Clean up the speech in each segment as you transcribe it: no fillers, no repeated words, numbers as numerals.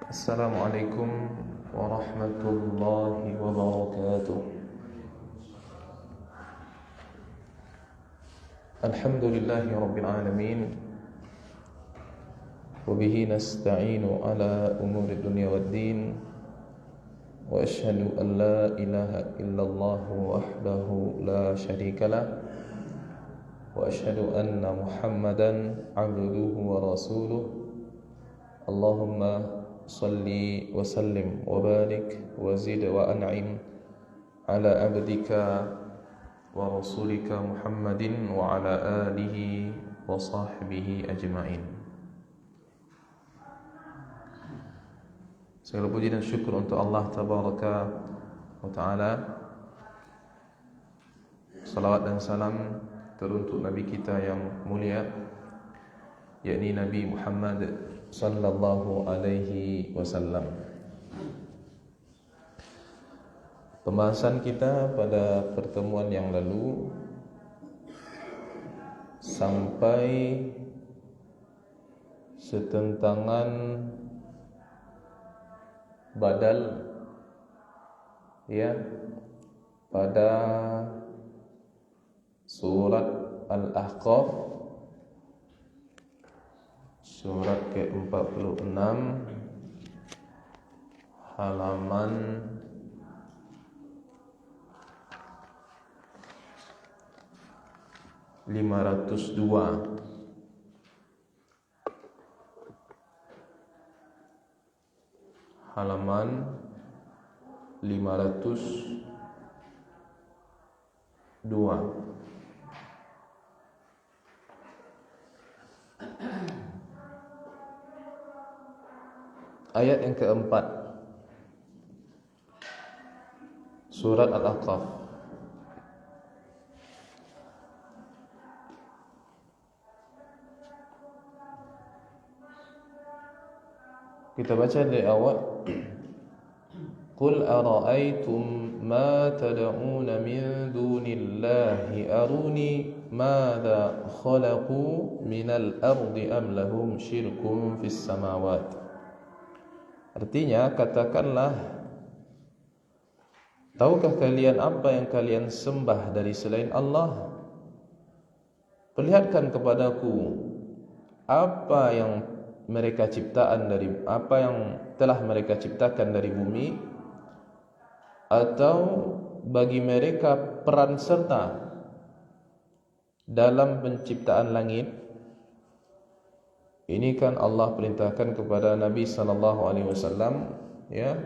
Assalamualaikum warahmatullahi wabarakatuh. Alhamdulillahi rabbil alamin. Wabihi nasta'inu ala umuri dunya waddin. Wa ashhadu an la ilaha illallah wahdahu la syarikalah. Wa ashhadu anna Muhammadan abduhu wa rasuluh. Allahumma salli wa sallim wa barik wa zid wa an'im ala abdika wa rasulika Muhammadin wa ala alihi wa sahbihi ajma'in. Segala puji dan syukur untuk Allah tabaraka wa ta'ala. Salawat dan salam teruntuk Nabi kita yang mulia, yakni Nabi Muhammad sallallahu alaihi wasallam. Pembahasan kita pada pertemuan yang lalu sampai setentangan badal, ya, pada surat Al-Ahqaf surat ke-46 halaman 502. Halaman 502. Ayat yang keempat, surat Al-Ahqaf. Kita baca dari awal. Qul ara'aytum ma tad'una min dunillahi aruni madza khalaqu minal ardi am lahum syirkun fis samawati. Artinya, katakanlah, tahukah kalian apa yang kalian sembah dari selain Allah? Perlihatkan kepadaku apa yang mereka ciptaan dari apa yang telah mereka ciptakan dari bumi, atau bagi mereka peran serta dalam penciptaan langit. Ini kan Allah perintahkan kepada Nabi SAW, ya,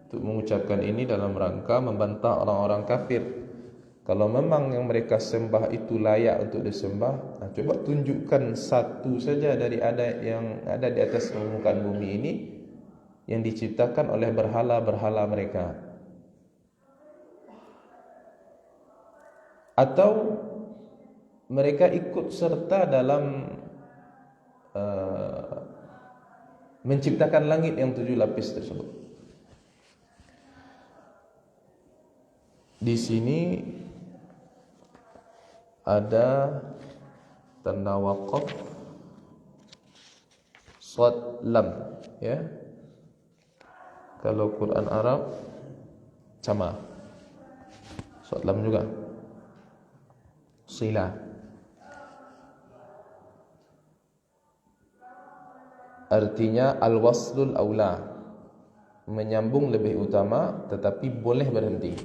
untuk mengucapkan ini dalam rangka membantah orang-orang kafir. Kalau memang yang mereka sembah itu layak untuk disembah, coba tunjukkan satu saja dari yang ada di atas permukaan bumi ini yang diciptakan oleh berhala-berhala mereka. Atau mereka ikut serta dalam menciptakan langit yang 7 lapis tersebut. Di sini ada tanda waqaf shad lam, ya. Kalau Quran Arab sama shad lam juga, sila. Artinya al-waslul aula, menyambung lebih utama tetapi boleh berhenti.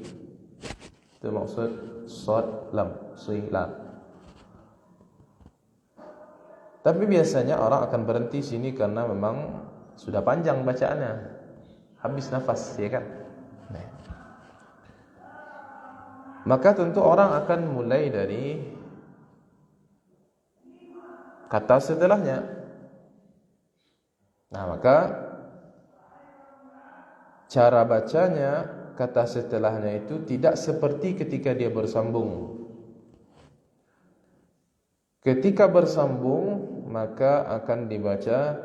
Itu maksud shad lam, sila. Tapi biasanya orang akan berhenti sini karena memang sudah panjang bacaannya, habis nafas, ya kan? Maka tentu orang akan mulai dari kata setelahnya. Nah, maka cara bacanya, kata setelahnya itu tidak seperti ketika dia bersambung. Ketika bersambung, maka akan dibaca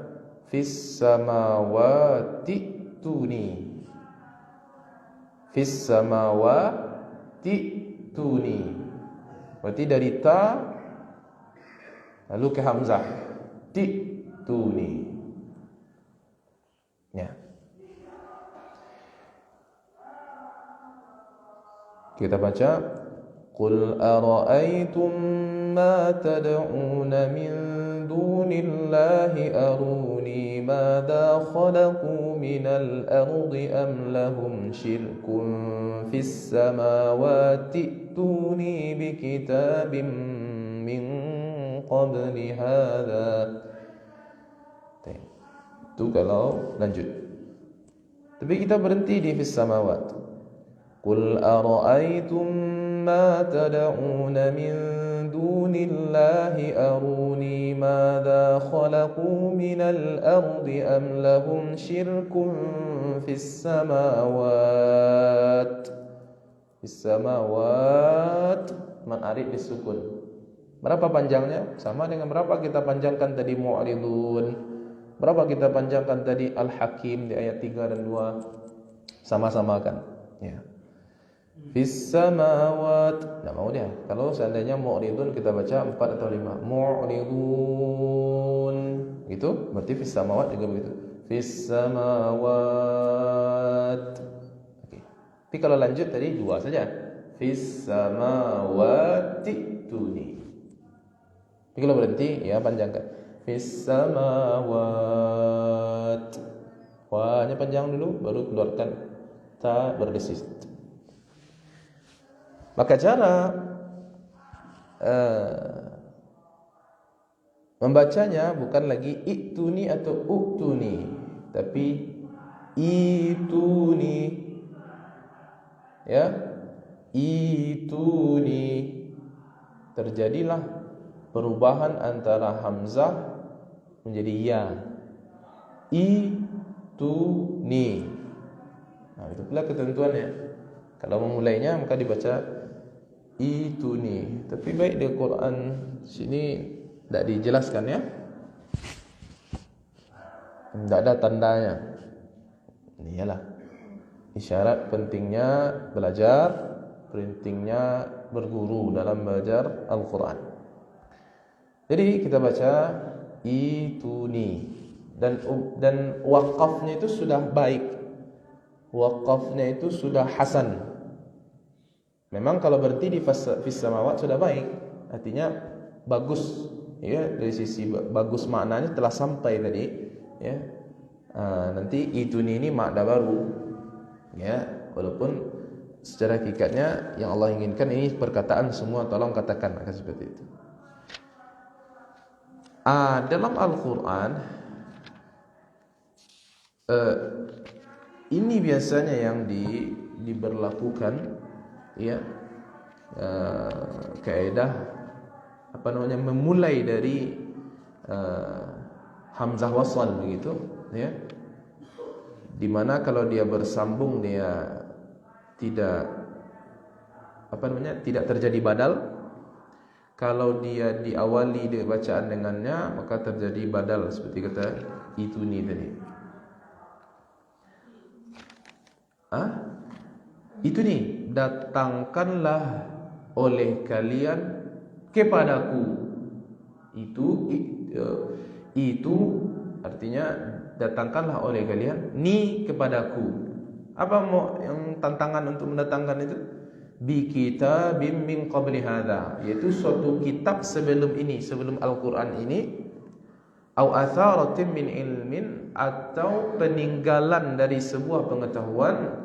fis samawati tuni. Fis samawati tuni. Berarti dari ta lalu ke hamzah. Tuni. Ya. Kita baca, Qul ara'aytum ma tad'una min dunillahi aruni madza khalaqu minal ardi am lahum syirkun fis samawati tuni bi kitabim min qabli hadza. Itu kalau lanjut. Tapi kita berhenti di fis samawat. Qul ara'aytum ma tad'una min dunillahi aruni madza khalaqu minal ardi am lahum syirkun fis samawat. Fis samawat man arid disukun. Berapa panjangnya? Sama dengan berapa kita panjangkan tadi mu'ridun. Berapa kita panjangkan tadi Al-Hakim di ayat 3 dan 2. Sama-samakan, ya. Fis samawat. Enggak mau dia. Kalau seandainya mu'ridun kita baca 4 atau 5. Mu'ridun. Gitu, berarti fis samawat juga begitu. Fis samawat. Oke. Tapi kalau lanjut tadi 2 saja. Fis samawati tuni. Tapi kalau berhenti ya panjangkan. Fis samawat. Wahnya panjang dulu baru keluarkan ta berdesis. Maka cara membacanya bukan lagi ituni atau uktuni, tapi ituni, ya, ituni. Terjadilah perubahan antara hamzah menjadi ya. Ituni. Nah, itu pula ketentuannya. Kalau memulainya maka dibaca ituni. Tapi baik di Quran sini tidak dijelaskan, ya. Tidak ada tandanya. Iyalah isyarat pentingnya belajar, pentingnya berguru dalam belajar Al-Quran. Jadi kita baca ituni, dan wakafnya itu sudah baik, wakafnya itu sudah hasan. Memang kalau berhenti di fis samawat sudah baik, artinya bagus, ya, dari sisi bagus maknanya telah sampai tadi, ya. Nanti ituni ini makna baru, ya, walaupun secara hakikatnya yang Allah inginkan ini perkataan semua, tolong katakan akan seperti itu. Dalam Al-Quran ini biasanya yang diberlakukan, ya, kaidah memulai dari hamzah wasal begitu, ya, dimana kalau dia bersambung dia tidak tidak terjadi badal. Kalau dia diawali dia bacaan dengannya maka terjadi badal, seperti kata ituni tadi. Itu nih, datangkanlah oleh kalian kepadaku. Itu artinya datangkanlah oleh kalian ni kepadaku. Apa mau yang tantangan untuk mendatangkan itu? Bi kitabim min qabli hadza, yaitu suatu kitab sebelum ini, sebelum Al-Quran ini, au atharatin min ilmin, atau peninggalan dari sebuah pengetahuan,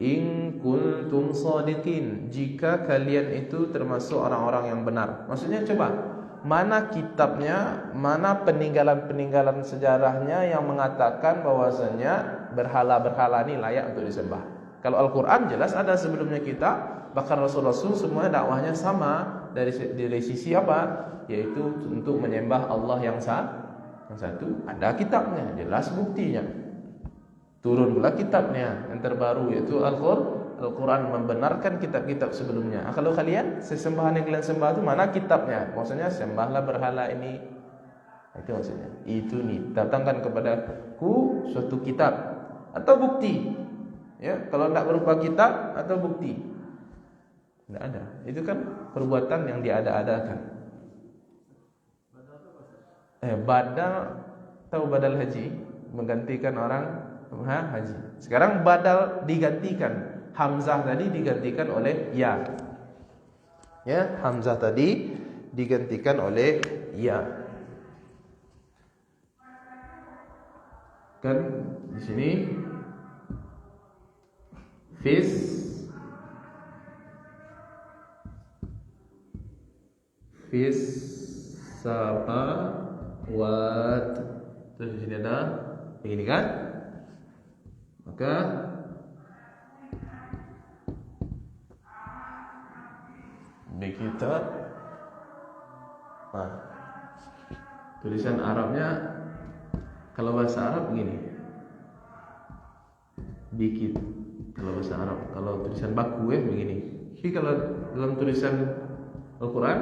in kuntum shadiqin, jika kalian itu termasuk orang-orang yang benar. Maksudnya coba, mana kitabnya, mana peninggalan-peninggalan sejarahnya yang mengatakan bahwasanya berhala-berhala ini layak untuk disembah. Kalau Al-Quran jelas ada sebelumnya kita, bahkan Rasul-Rasul semua dakwahnya sama dari sisi apa? Yaitu untuk menyembah Allah yang satu. Ada kitabnya, jelas buktinya. Turun pula kitabnya yang terbaru, yaitu Al-Quran membenarkan kitab-kitab sebelumnya. Kalau kalian sesembahan yang kalian sembah itu mana kitabnya? Maksudnya sembahlah berhala ini. Itu maksudnya. Itu nih, datangkan kepadaku suatu kitab atau bukti. Ya, kalau tidak berupa kitab atau bukti, tidak ada. Itu kan perbuatan yang diada-adakan. Badal, tahu badal haji, menggantikan orang haji. Sekarang badal digantikan. hamzah tadi digantikan oleh ya. Ya, hamzah tadi digantikan oleh ya. Kan di sini fis samawat. Terus di sini ada begini kan? Maka kita tulisan Arabnya kalau bahasa Arab begini. Dikit kalau bahasa Arab. Kalau tulisan baku begini. Tapi kalau dalam tulisan Al-Quran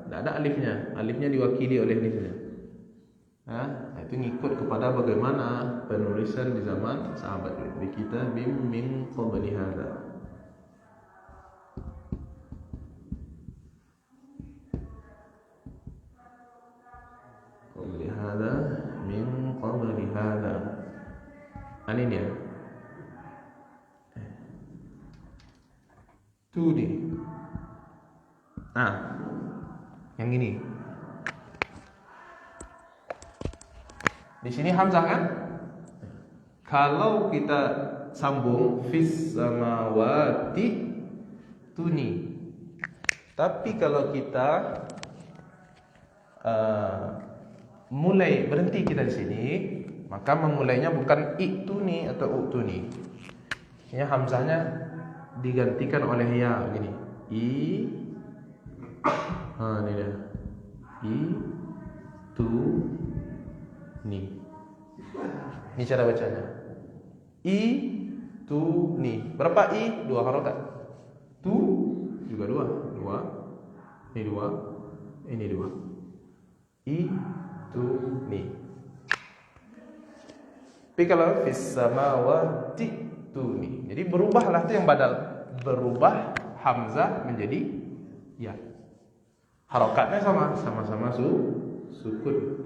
tidak ada alifnya. Alifnya diwakili oleh ini saja. Itu ngikut kepada bagaimana penulisan di zaman sahabat. Kita min qabli hadza. Min qabli hadza. Ini dia. Tuh nih. Yang ini. Di sini hamzah kan? Kalau kita sambung fis samawati tuni. Tapi kalau kita mulai berhenti kita di sini, maka memulainya bukan ituni atau utuni. Ini hamzahnya digantikan oleh ya begini. Ini dia. Ni. Ini cara bacanya. Ni. Berapa i? 2 harokat. Tu juga 2. Ini 2. Ini 2. Ni. Tapi kalau fis samawati tuni. Jadi berubahlah itu yang badal. Berubah hamzah menjadi ya. Harokatnya sama-sama sukun.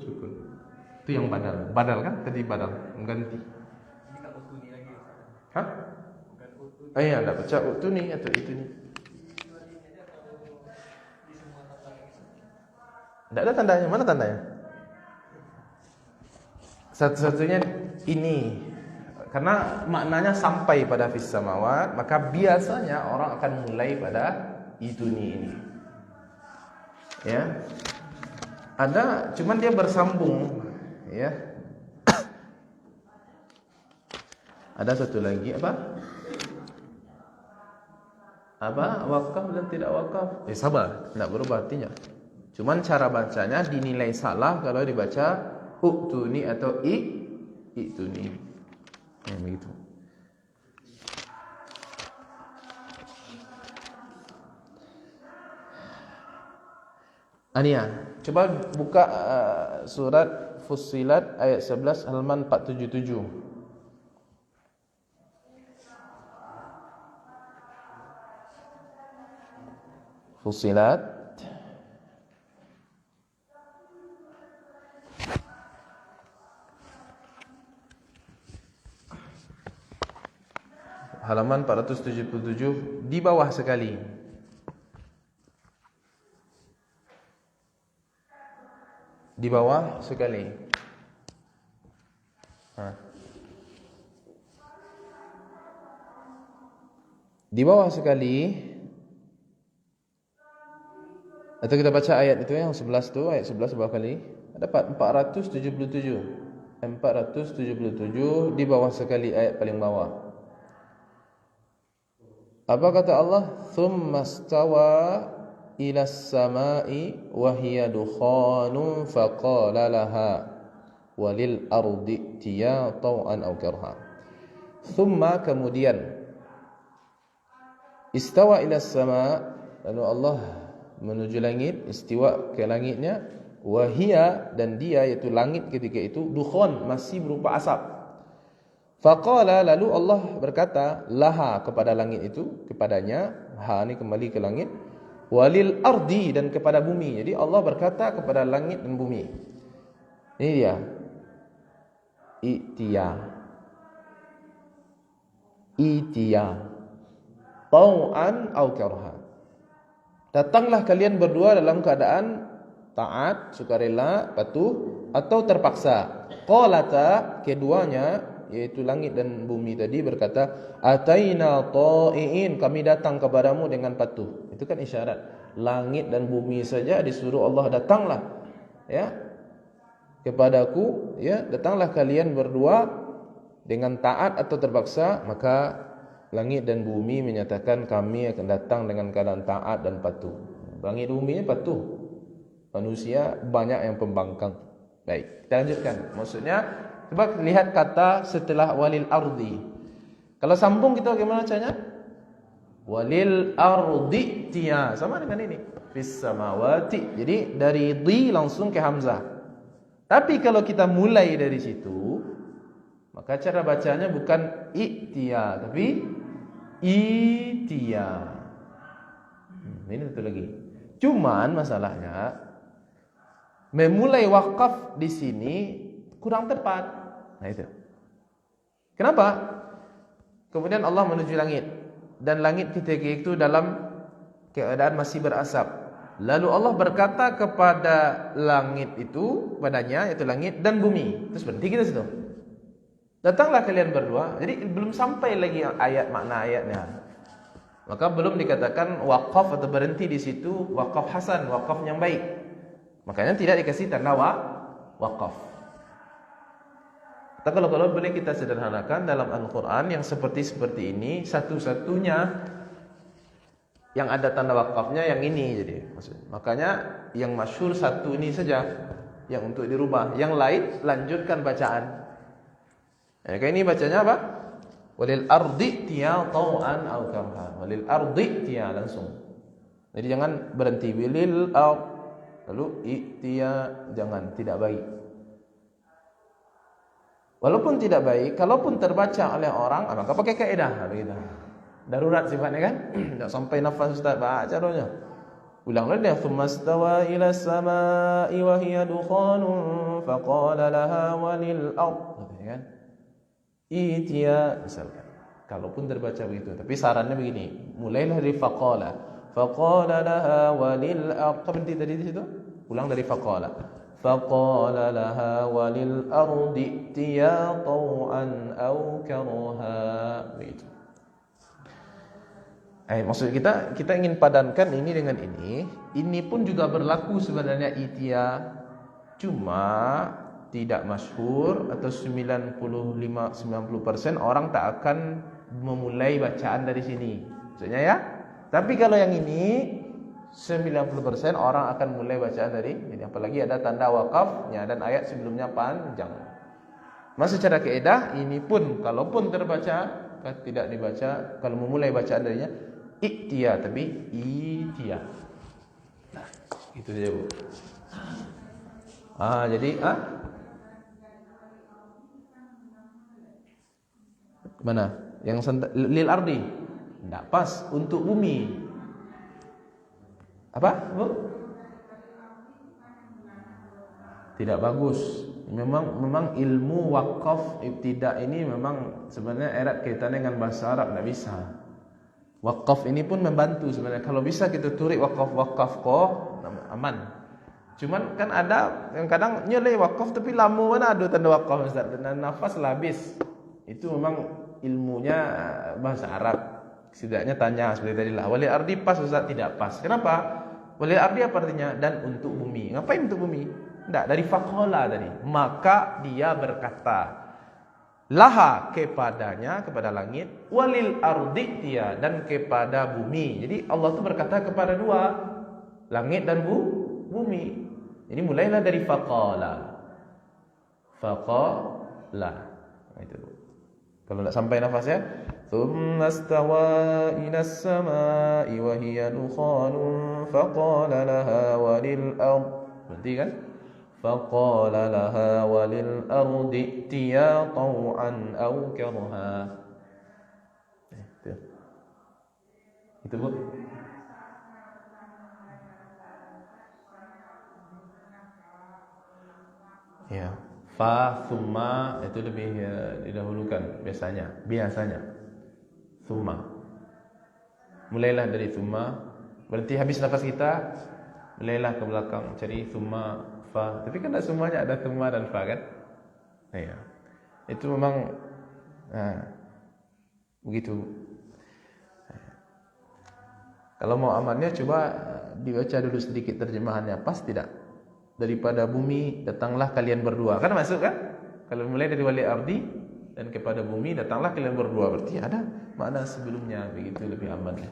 Itu yang badal. Badal kan? Tadi badal mengganti. Ini tak utuni lagi. Hah? Bukan utuni. Iya, enggak baca utuni atau ituni. Enggak ada tandanya. Mana tandanya? Satu-satunya ini. Karena maknanya sampai pada fis samawat, maka biasanya orang akan mulai pada ituni ini. Ya. Ada, cuman dia bersambung. Ya. Ada satu lagi apa? Wakaf dan tidak wakaf. Sabar, tidak berubah artinya. Cuman cara bacanya dinilai salah kalau dibaca uktuni atau ituni. Begitu. Ania, coba buka surat Fussilat ayat 11 halaman 477. Fussilat halaman 477 di bawah sekali. Di bawah sekali. Di bawah sekali. Atau kita baca ayat itu yang 11 tu, ayat 11 bawah kali. Dapat 477. 477 di bawah sekali ayat paling bawah. Apa kata Allah? Tsumma stawa ila as-sama'i wa hiya dukhanun faqala laha walil ardi tiya taw'an aw karha. Thumma, kemudian, istawa ila as-sama', lalu Allah menuju langit, istiwa ke langitnya, wa hiya, dan dia yaitu langit ketika itu dukhan, masih berupa asap. Faqala, lalu Allah berkata laha, kepada langit itu, kepadanya, ha ni kembali ke langit, walil ardi, dan kepada bumi. Jadi Allah berkata kepada langit dan bumi. Ini dia. Itiya. tau'an aw karha. Datanglah kalian berdua dalam keadaan taat, sukarela, patuh atau terpaksa. Qalata, keduanya yaitu langit dan bumi tadi berkata, ataina ta'iin, kami datang kepadamu dengan patuh. Itu kan isyarat. Langit dan bumi saja disuruh Allah datanglah, ya, kepadaku, ya, datanglah kalian berdua dengan taat atau terpaksa. Maka langit dan bumi menyatakan kami akan datang dengan keadaan taat dan patuh. Langit dan bumi patuh. Manusia banyak yang pembangkang. Baik, kita lanjutkan. Maksudnya, coba lihat kata setelah walil ardi. Kalau sambung kita bagaimana caranya? Walil ardi tiya, sama dengan ini. Fis samawati. Jadi dari di langsung ke hamzah. Tapi kalau kita mulai dari situ, maka cara bacanya bukan i'tiya, tapi itiya. Ini satu lagi. Cuman masalahnya memulai wakaf di sini kurang tepat. Nah itu. Kenapa? Kemudian Allah menuju langit, dan langit ketika itu dalam keadaan masih berasap. Lalu Allah berkata kepada langit itu, padanya yaitu langit dan bumi. Terus berhenti kita situ. Datanglah kalian berdua. Jadi belum sampai lagi ayat, makna ayatnya. Maka belum dikatakan wakaf atau berhenti di situ wakaf hasan, wakaf yang baik. Makanya tidak dikasih tanda wakaf. Tapi kalau boleh kita sederhanakan dalam Al-Quran yang seperti ini, satu-satunya yang ada tanda wakafnya yang ini. Jadi maksudnya, makanya yang masyhur satu ini saja yang untuk dirubah. Yang lain lanjutkan bacaan. Kayak ini bacanya apa? Walil ardi tiya tau'an aw karha. Walil ardi tiya langsung. Jadi jangan berhenti walil ard lalu i'tiya, jangan, tidak baik. Walaupun tidak baik, kalaupun terbaca oleh orang, maka pakai kaidah begitu. Darurat sifatnya kan? Tidak sampai nafas Ustaz baca caranya. Ulang lagi, thumma stawa ila samai wa hiya dukhanun faqala laha walil ard. Kan? I'tiya misalkan. Kalaupun terbaca begitu, tapi sarannya begini, mulailah dari faqala. Faqala laha walil ard. Berhenti tadi di situ. Ulang dari faqala. Faqala laha walil ardi tiya tau'an aw karha. Begitu. Maksud kita ingin padankan ini dengan ini. Ini pun juga berlaku sebenarnya i'tiya. Cuma tidak masyhur atau 95-90% orang tak akan memulai bacaan dari sini. Maksudnya ya. Tapi kalau yang ini 90% orang akan mulai bacaan dari ini, apalagi ada tanda wakafnya dan ayat sebelumnya panjang. Maka secara kaidah ini pun kalaupun terbaca tidak dibaca, kalau memulai bacaan darinya i'tiya tapi i'tiya. Nah, itu saja Bu. Jadi mana? Yang lil ardi. Tidak pas untuk bumi. Apa, Bu? Tidak bagus. Memang ilmu wakaf ibtida ini memang sebenarnya erat kaitannya dengan bahasa Arab, tidak bisa. Wakaf ini pun membantu sebenarnya. Kalau bisa kita turik wakaf aman. Cuman kan ada yang kadang nyelai wakaf tapi lama mana ada tanda wakaf Ustaz, dan nafas lah habis. Itu memang ilmunya bahasa Arab. Setidaknya tanya seperti tadi lah. Walil ardi pas Ustaz, tidak pas. Kenapa? Walil ardi apa artinya? Dan untuk bumi. Ngapain untuk bumi? Tidak, dari faqala tadi. Maka dia berkata, laha kepadanya, kepada langit, walil ardi dia, dan kepada bumi. Jadi Allah itu berkata kepada dua, langit dan bumi. Jadi mulailah dari faqala. Faqala. Itu. Kalau tidak sampai nafasnya, thumma stawa ila samai wa hiya dukhanun faqala laha walil ard. Berarti kan? Faqala laha walil ardi tiya tau'an aw karha. Itu Bu. Ya. Fa thumma itu lebih didahulukan biasanya. Thumma. mulailah dari thumma, berhenti habis nafas kita, mulailah ke belakang cari thumma fa. Tapi kan tak semuanya ada thumma dan fa kan? Ya. Itu memang begitu. Kalau mau amannya coba dibaca dulu sedikit terjemahannya, pas tidak? Daripada bumi datanglah kalian berdua. Kan masuk kan? Kalau mulai dari wali ardi dan kepada bumi datanglah kalian berdua, berarti ada makna sebelumnya, begitu lebih aman ya.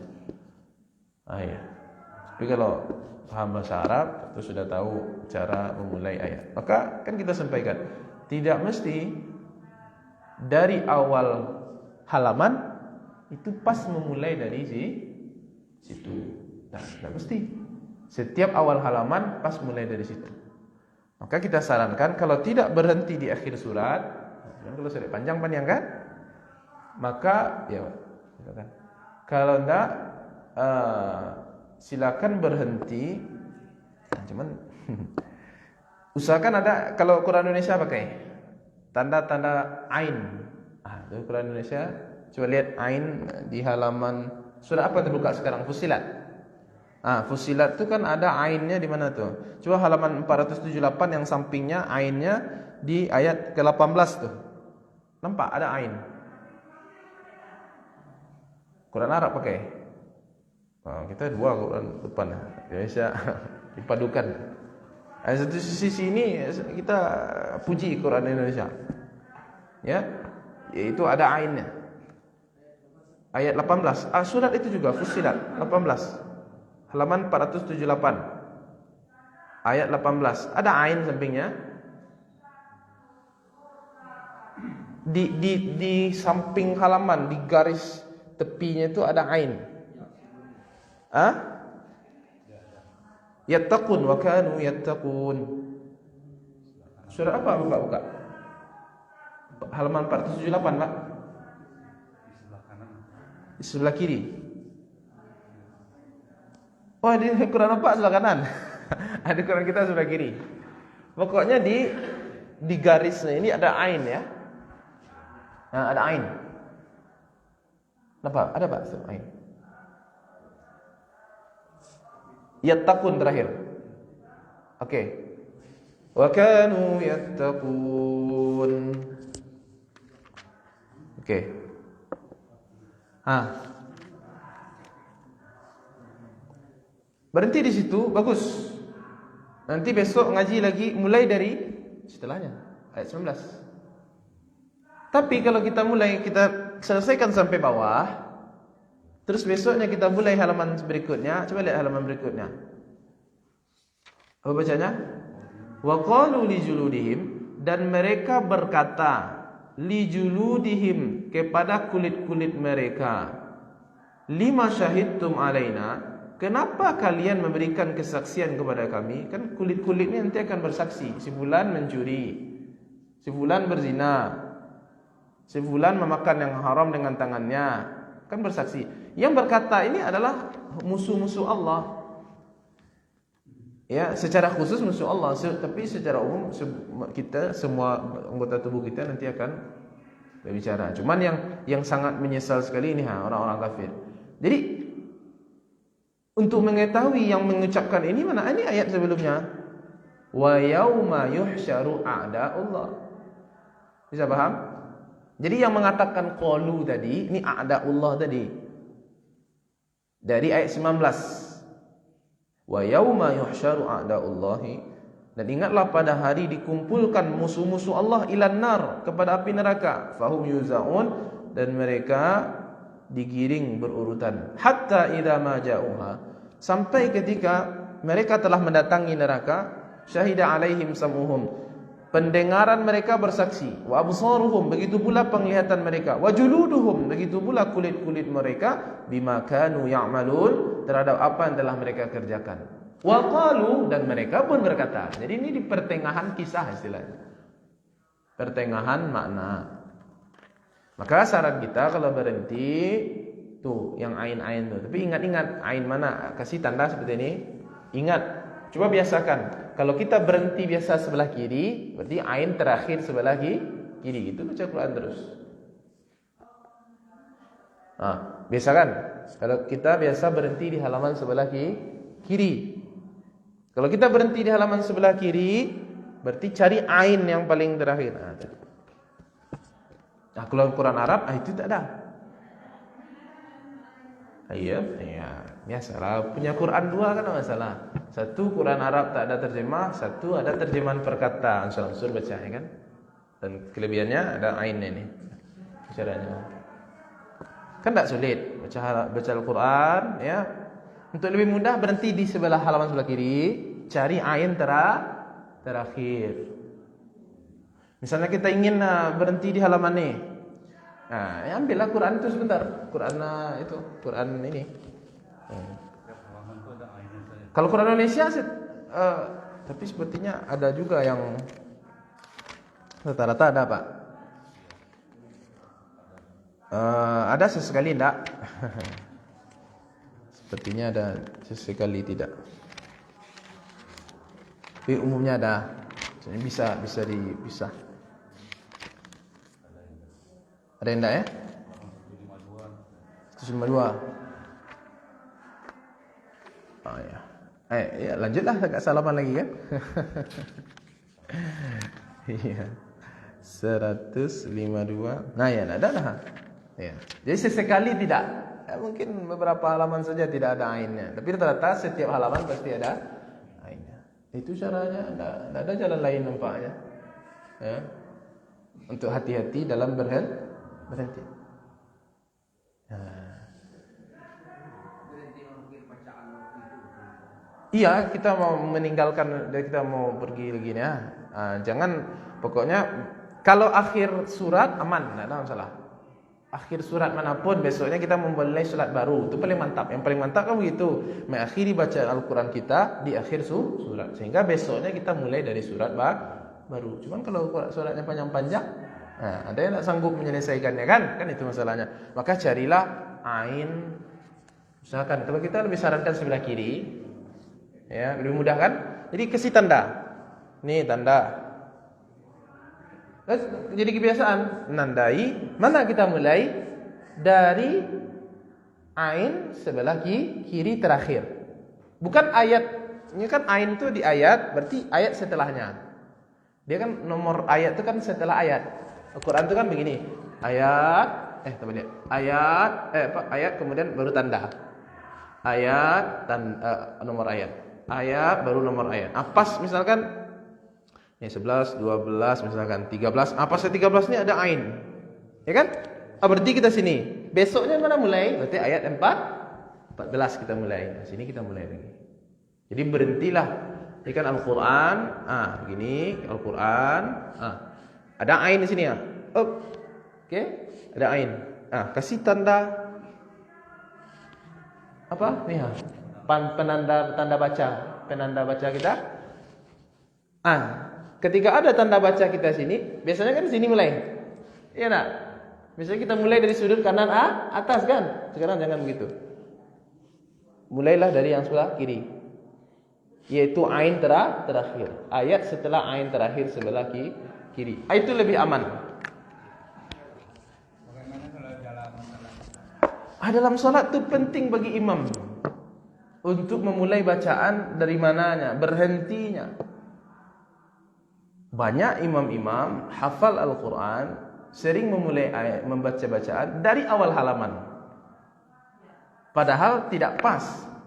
Ya. Tapi kalau paham bahasa Arab itu sudah tahu cara memulai ayat. Maka kan kita sampaikan, tidak mesti dari awal halaman itu pas memulai dari situ. Nah, tidak mesti. Setiap awal halaman pas mulai dari situ. Maka kita sarankan kalau tidak berhenti di akhir surat, kalau surat panjang-panjang kan, maka ya silakan. Kalau enggak silakan berhenti. Cuman usahakan ada, kalau Quran Indonesia pakai tanda-tanda ain. Quran Indonesia coba lihat ain di halaman surat apa terbuka sekarang? Fussilat. Fussilat itu kan ada ainnya di mana tuh? Coba halaman 478 yang sampingnya ainnya di ayat ke-18 tuh. Nampak ada ain. Quran Arab pakai. Kita dua Quran depan. Indonesia dipadukan. Satu sisi ini kita puji Quran Indonesia. Ya. Yaitu ada ainnya. Ayat 18. Surat itu juga Fussilat 18. Halaman 478 ayat 18 ada ain sampingnya. Di samping halaman, di garis tepinya itu ada ain. Yattaqun wa kanu yattaqun. Surah apa Bapak buka? Halaman 478 Pak. Di sebelah kiri. Oh, di Quran apa sebelah kanan? Ada Quran kita sebelah kiri. Pokoknya di garisnya ini ada ain ya. Nah, ada ain. Apa? Ada Pak ain. Yattaqun terakhir. Oke. Wa kanu yattaqun. Oke. Berhenti di situ, bagus. Nanti besok ngaji lagi mulai dari setelahnya ayat 19. Tapi kalau kita selesaikan sampai bawah, terus besoknya kita mulai halaman berikutnya. Coba lihat halaman berikutnya. Apa bacanya? Wa qalu li juludihim, dan mereka berkata li juludihim, kepada kulit-kulit mereka, lima syahidtum alaina, kenapa kalian memberikan kesaksian kepada kami? Kan kulit-kulit ini nanti akan bersaksi. Si fulan mencuri, si fulan berzina, si fulan memakan yang haram dengan tangannya, kan bersaksi. Yang berkata ini adalah musuh-musuh Allah. Ya, secara khusus musuh Allah, tapi secara umum kita semua anggota tubuh kita nanti akan berbicara. Cuman yang sangat menyesal sekali ini orang-orang kafir. Jadi untuk mengetahui yang mengucapkan ini mana? Ini ayat sebelumnya. Wa yauma yuhsyaru a'da'ullah. Bisa paham? Jadi yang mengatakan qalu tadi, ini a'da'ullah tadi. Dari ayat 19. Wa yauma yuhsyaru a'da'ullahi, dan ingatlah pada hari dikumpulkan musuh-musuh Allah ilan nar, kepada api neraka, fahum yuzaun, dan mereka digiring berurutan, hatta idza ma ja'uha, sampai ketika mereka telah mendatangi neraka, syahida alaihim sam'uhum, pendengaran mereka bersaksi, wa absaruhum, begitu pula penglihatan mereka, wa juluduhum, begitu pula kulit-kulit mereka, bima kanu ya'malun, terhadap apa yang telah mereka kerjakan. Wa qalu, dan mereka pun berkata. Jadi ini di pertengahan kisah istilahnya, pertengahan makna. Maka saran kita kalau berhenti tuh yang ain-ain tuh, tapi ingat-ingat ain mana, kasih tanda seperti ini. Ingat, coba biasakan. Kalau kita berhenti biasa sebelah kiri, berarti ain terakhir sebelah kiri, gitu baca Quran terus. Biasa kan? Kalau kita biasa berhenti di halaman sebelah kiri. Kalau kita berhenti di halaman sebelah kiri, berarti cari ain yang paling terakhir. Kalau Quran Arab, itu tak ada. Iya, biasalah. Punya Quran 2 kan masalah. Satu Quran Arab tak ada terjemah, satu ada terjemahan perkata, unsur-unsur baca, ya kan? Dan kelebihannya ada ain ini. Caranya. Kan tak sulit baca Al-Quran, ya. Untuk lebih mudah berhenti di sebelah halaman sebelah kiri, cari ain terakhir. Misalnya kita ingin berhenti di halaman ini. Ambillah Quran itu sebentar. Quran ini. Kalau Quran Indonesia tapi sepertinya ada juga yang rata-rata ada, Pak. Ada sesekali tidak. Sepertinya ada sesekali tidak. Tapi umumnya ada. Jadi bisa dipisah. Ada yang tidak ya? 152. Ya. Ya lanjutlah agak salaman lagi kan. Iya. 152. Nah ya, ada dah. Ya. Jadi sesekali tidak. Mungkin beberapa halaman saja tidak ada ainnya. Tapi rata-rata setiap halaman pasti ada ainnya. Itu caranya. Tidak ada jalan lain nampaknya. Ya. Untuk hati-hati dalam berhenti. Iya, kita mau meninggalkan, kita mau pergi lagi ya. Jangan, pokoknya kalau akhir surat aman, tidak ada masalah. Akhir surat manapun besoknya kita memulai surat baru, itu paling mantap. Yang paling mantap kan begitu, mengakhiri bacaan Al-Quran kita di akhir surat, sehingga besoknya kita mulai dari surat baru. Cuman kalau suratnya panjang-panjang, ada yang tak sanggup menyelesaikannya kan itu masalahnya. Maka carilah ain. Misalkan kalau kita lebih sarankan sebelah kiri, ya lebih mudah kan. Jadi kasih tanda, nih tanda. Jadi kebiasaan nandai. Mana kita mulai? Dari ain sebelah kiri terakhir. Bukan ayat. Ini kan ain itu di ayat, berarti ayat setelahnya. Dia kan nomor ayat itu kan setelah ayat. Al-Quran itu kan begini. Ayat kemudian baru tanda. Nomor ayat. Ayat baru nomor ayat. Pas misalkan 11, 12, misalkan 13. Pas 13 ini ada ain. Ya kan? Berarti kita sini. Besoknya mana mulai? Berarti ayat 14 kita mulai. Sini kita mulai lagi. Jadi berhentilah. Ini kan Al-Quran. Begini Al-Quran. Ada ain di sini ya. Oke, ada ain. Kasih tanda apa? Nih penanda baca. Penanda baca kita. Ketika ada tanda baca kita sini, biasanya kan sini mulai. Iya enggak? Biasanya kita mulai dari sudut kanan atas kan? Sekarang jangan begitu. Mulailah dari yang sebelah kiri. Yaitu ain terakhir. Ayat setelah ain terakhir sebelah kiri. Itu lebih aman. Bagaimana kalau dalam salat? Dalam salat itu penting bagi imam untuk memulai bacaan dari mananya, berhentinya. Banyak imam-imam hafal Al-Quran sering memulai membaca bacaan dari awal halaman. Padahal tidak pas.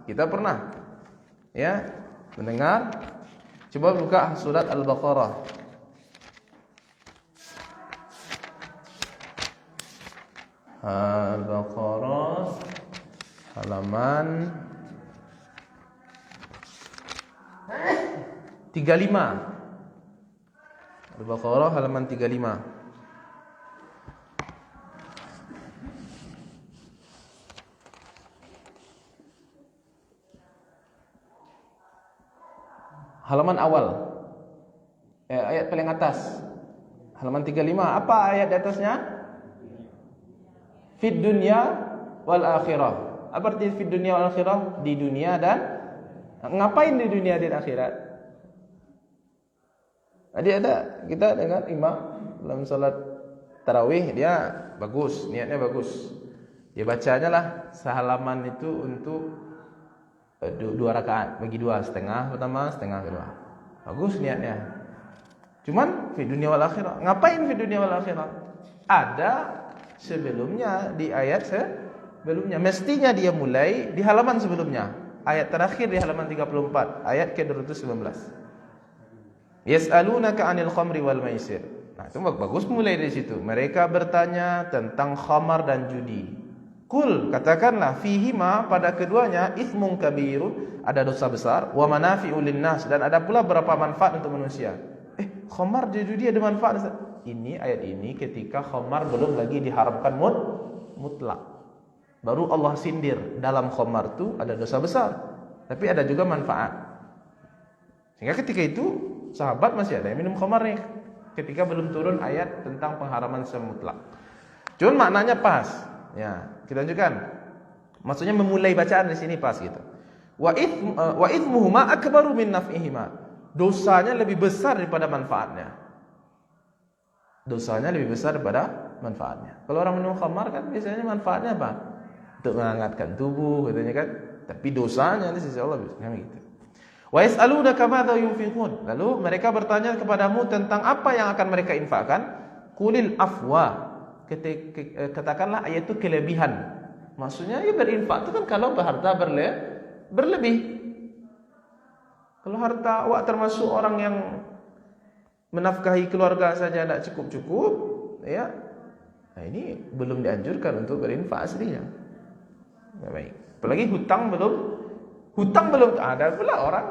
Kita pernah mendengar. Coba buka surat Al-Baqarah. Al-Baqarah halaman 35. Al-Baqarah halaman 35. Halaman awal. Ayat paling atas. Halaman 35. Apa ayat di atasnya? Fid dunya wal akhirah. Apa arti fid dunya wal akhirah? Di dunia dan ngapain di dunia dan akhirat? Ada kita dengar imam dalam salat tarawih dia bagus, niatnya bagus. Ya bacanya lah sehalaman itu untuk 2 rakaat, bagi 2, setengah pertama, setengah kedua. Bagus niatnya. Cuman fi dunia wal akhirah. Ngapain fi dunia wal akhirah? Ada sebelumnya di ayat sebelumnya. Mestinya dia mulai di halaman sebelumnya. Ayat terakhir di halaman 34, ayat ke-219. Yas'alunaka 'anil khamri wal maisir. Nah, itu bagus mulai dari situ. Mereka bertanya tentang khamar dan judi. Kul, katakanlah, fihima, pada keduanya itsmun kabirun, ada dosa besar, wa manafi'u linnas, dan ada pula beberapa manfaat untuk manusia. Khamar dan judi ada manfaat. Ini ayat ini ketika khamar belum lagi diharamkan mutlak. Baru Allah sindir, dalam khamar itu ada dosa besar, tapi ada juga manfaat. Sehingga ketika itu sahabat masih ada yang minum khamar nih, ketika belum turun ayat tentang pengharaman semutlak. Cuman maknanya pas. Ya, kita lanjutkan. Maksudnya memulai bacaan di sini pas gitu. Wa ithmuhuma akbaru min naf'ihima. Dosanya lebih besar daripada manfaatnya. Dosanya lebih besar daripada manfaatnya. Kalau orang minum khamar kan biasanya manfaatnya apa? Untuk menghangatkan tubuh katanya kan. Tapi dosanya di sisi Allah kan gitu. Wa yas'alunaka madza yunfiqun. Lalu mereka bertanya kepadamu tentang apa yang akan mereka infakkan. Qulil afwa. Katakanlah ayat itu kelebihan. Maksudnya ya berinfak itu kan kalau harta berlebih. Kalau harta awak termasuk orang yang menafkahi keluarga saja tidak cukup-cukup, ya. Nah, ini belum dianjurkan untuk berinfak aslinya. Ya, baik. Apalagi hutang belum ada pula orang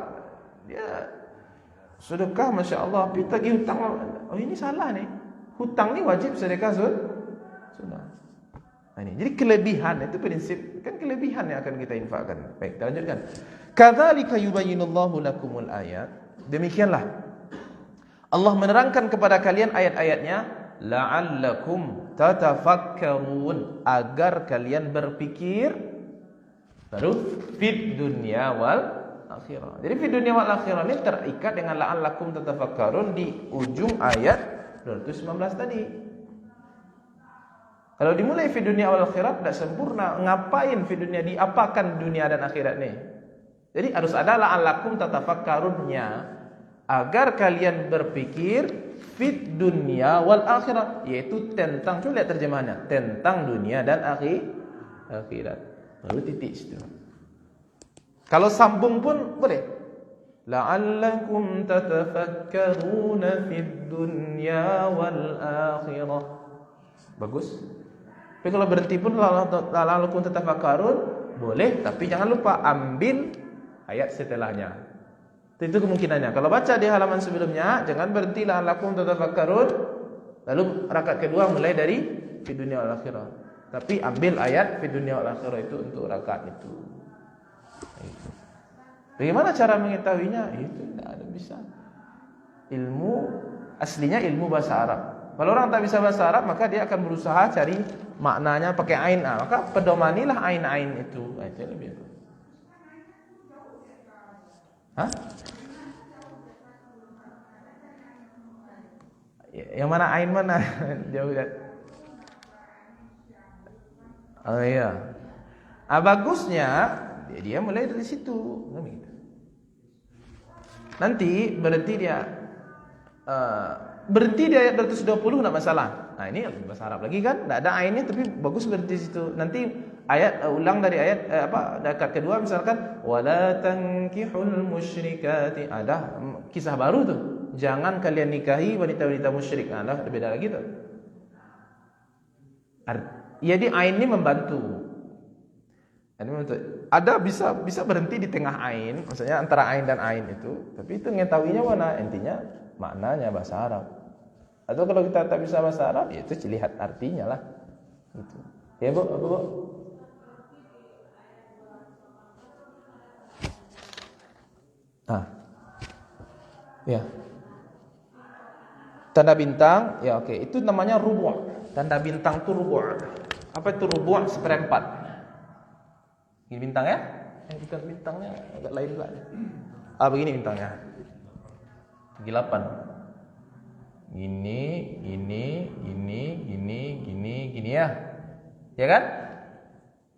dia sedekah Masya Allah, tapi lagi hutang. Oh ini salah nih. Hutang ini wajib sedekah sunnah. Nah, ini jadi kelebihan itu prinsip kan kelebihan yang akan kita infakkan. Baik, kita lanjutkan. Kadzalika yubayyinullahu lakumul ayat. Demikianlah Allah menerangkan kepada kalian ayat-ayatnya la'allakum tatafakkarun, agar kalian berpikir baru fid dunya wal akhirah. Jadi fid dunya wal akhirah ini terikat dengan la'allakum tatafakkarun di ujung ayat 219 tadi. Kalau dimulai fi dunia wal akhirat tidak sempurna. Ngapain fi dunia, diapakan dunia dan akhirat nih? Jadi harus ada la'allakum tatafakkarunnya, agar kalian berpikir fit dunia wal akhirat, yaitu tentang, coba lihat terjemahannya, tentang dunia dan akhirat. Lalu titik situ. Kalau sambung pun boleh. La'allakum tatafakkaruna fid dunya wal akhirah. Bagus. Tapi kalau berhenti pun la'allakum tatafakkarun boleh, tapi jangan lupa ambil ayat setelahnya. Itu kemungkinannya. Kalau baca di halaman sebelumnya, jangan berhenti la'allakum tatafakkarun, lalu rakaat kedua mulai dari fid dunya wal akhirah. Tapi ambil ayat fid dunya wal akhirah itu untuk rakaat itu. Bagaimana cara mengetahuinya? Itu tidak ada bisa. Ilmu aslinya ilmu bahasa Arab. Kalau orang tak bisa bahasa Arab, maka dia akan berusaha cari maknanya pakai ain. Maka pedomanilah ain-ain itu. Itu lebih. Hah? Yang mana ain mana? Jauh kan? Oh iya. Bagusnya dia mulai dari situ. Nanti berhenti dia berhenti di ayat 220 enggak masalah. Nah, ini bahasa Arab lagi kan? Enggak ada ainnya tapi bagus berhenti situ. Nanti ayat ulang dari ayat dekat kedua misalkan wala tankihul musyrikati. Ada kisah baru tuh. Jangan kalian nikahi wanita-wanita musyrik. Ada beda lagi tuh. Jadi ain ini membantu. Ada bisa berhenti di tengah ain, maksudnya antara ain dan ain itu. Tapi itu ngetahuinya mana? Intinya maknanya bahasa Arab. Atau kalau kita tak bisa bahasa Arab, ya itu lihat artinya lah. Gitu. Ya Bu, Bu. Ya. Tanda bintang, ya oke. Itu namanya rubu'. Tanda bintang itu rubu'. Apa itu rubu'? Seperempat. Ini bintang ya? Bukan bintangnya agak lain pula. Begini bintangnya. 8. Gini ya. Ya kan?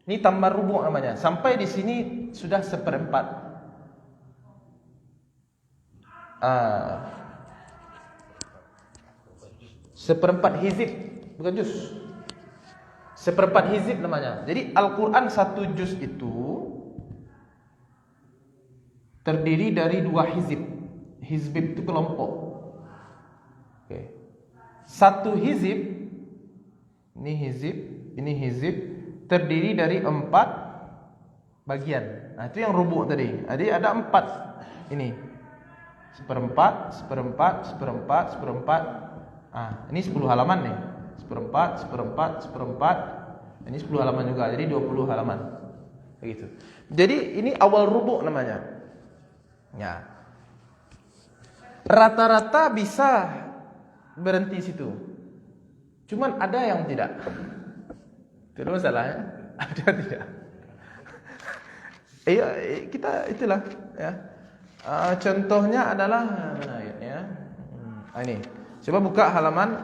Ini tambah rubu' namanya. Sampai di sini sudah seperempat. Seperempat hizib, bukan juz. Seperempat hizib namanya. Jadi Al-Quran satu juz itu terdiri dari 2 hizib. Hizib itu kelompok. Oke. Satu hizib, ini hizib terdiri dari 4 bagian. Nah, itu yang rubu' tadi. Jadi ada 4 ini. Seperempat. Ini 10 halaman nih. Seperempat. Ini 10 halaman juga. Jadi 20 halaman. Begitu. Jadi ini awal rubu' namanya. Ya. Rata-rata bisa berhenti situ. Cuman ada yang tidak. Itu masalahnya. Ada tidak. Iya, kita itulah ya. Contohnya adalah mana ayatnya? Ini. Coba buka halaman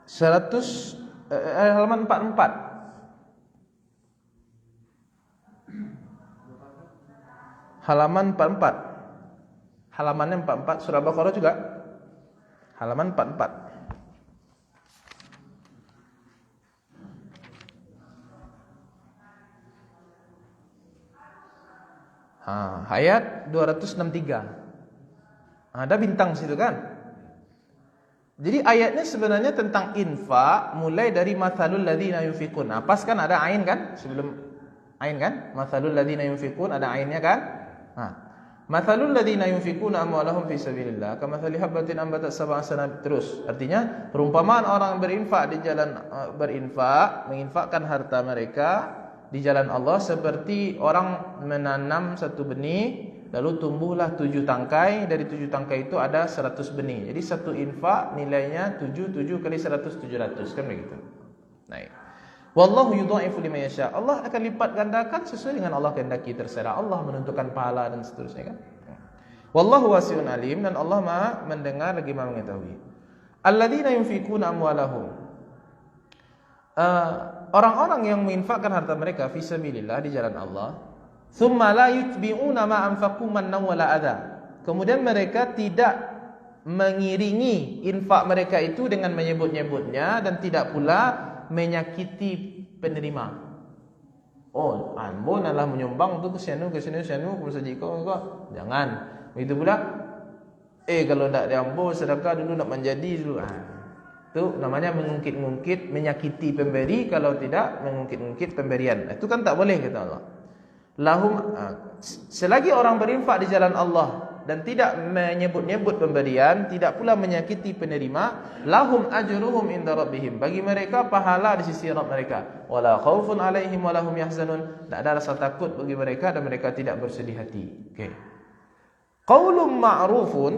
100 halaman 44. Halaman 44. Halamannya 44 surah Baqarah juga. Halaman 44. Ayat 263. Ada bintang situ kan? Jadi ayatnya sebenarnya tentang infak mulai dari mathalul ladzina yunfiqun. Pas kan ada ain kan? Sebelum ain kan? Mathalul ladzina yunfiqun ada ainnya kan? Mathalul ladzina yunfiquna amwalahum fi sabilillah kamathali habatin ambatat sab'a sanabila. Terus artinya perumpamaan orang berinfak di jalan menginfakkan harta mereka di jalan Allah seperti orang menanam satu benih lalu tumbuhlah 7 tangkai, dari 7 tangkai itu ada 100 benih. Jadi satu infak nilainya 7 kali 100 700 kan begitu. Naik. Wallahu yudha'ifu liman yasha. Allah akan lipat gandakan sesuai dengan Allah kehendaki, terserah Allah menentukan pahala dan seterusnya kan. Wallahu wasi'un alim, dan Allah Maha mendengar lagi Maha mengetahui. Alladzina yunfiquna amwalahum. Orang-orang yang menginfakkan harta mereka fi sabilillah di jalan Allah, thumma la yutbi'una ma anfaqu mannan wala adha. Kemudian mereka tidak mengiringi infak mereka itu dengan menyebut-nyebutnya dan tidak pula menyakiti penerima. Oh, ambon adalah menyumbang untuk kesanu saja kau. Jangan. Begitu pula kalau tak diambil sedekah dulu nak menjadi dulu. Itu namanya mengungkit-ungkit, menyakiti pemberi. Kalau tidak mengungkit-ungkit pemberian. Itu kan tak boleh kata Allah. Selagi orang berinfak di jalan Allah dan tidak menyebut-nyebut pemberian, tidak pula menyakiti penerima, lahum ajruhum inda rabbihim, bagi mereka pahala di sisi Rabb mereka, wala khaufun alaihim wala hum yahzanun, tak ada rasa takut bagi mereka dan mereka tidak bersedih hati. Qaulun ma'rufun,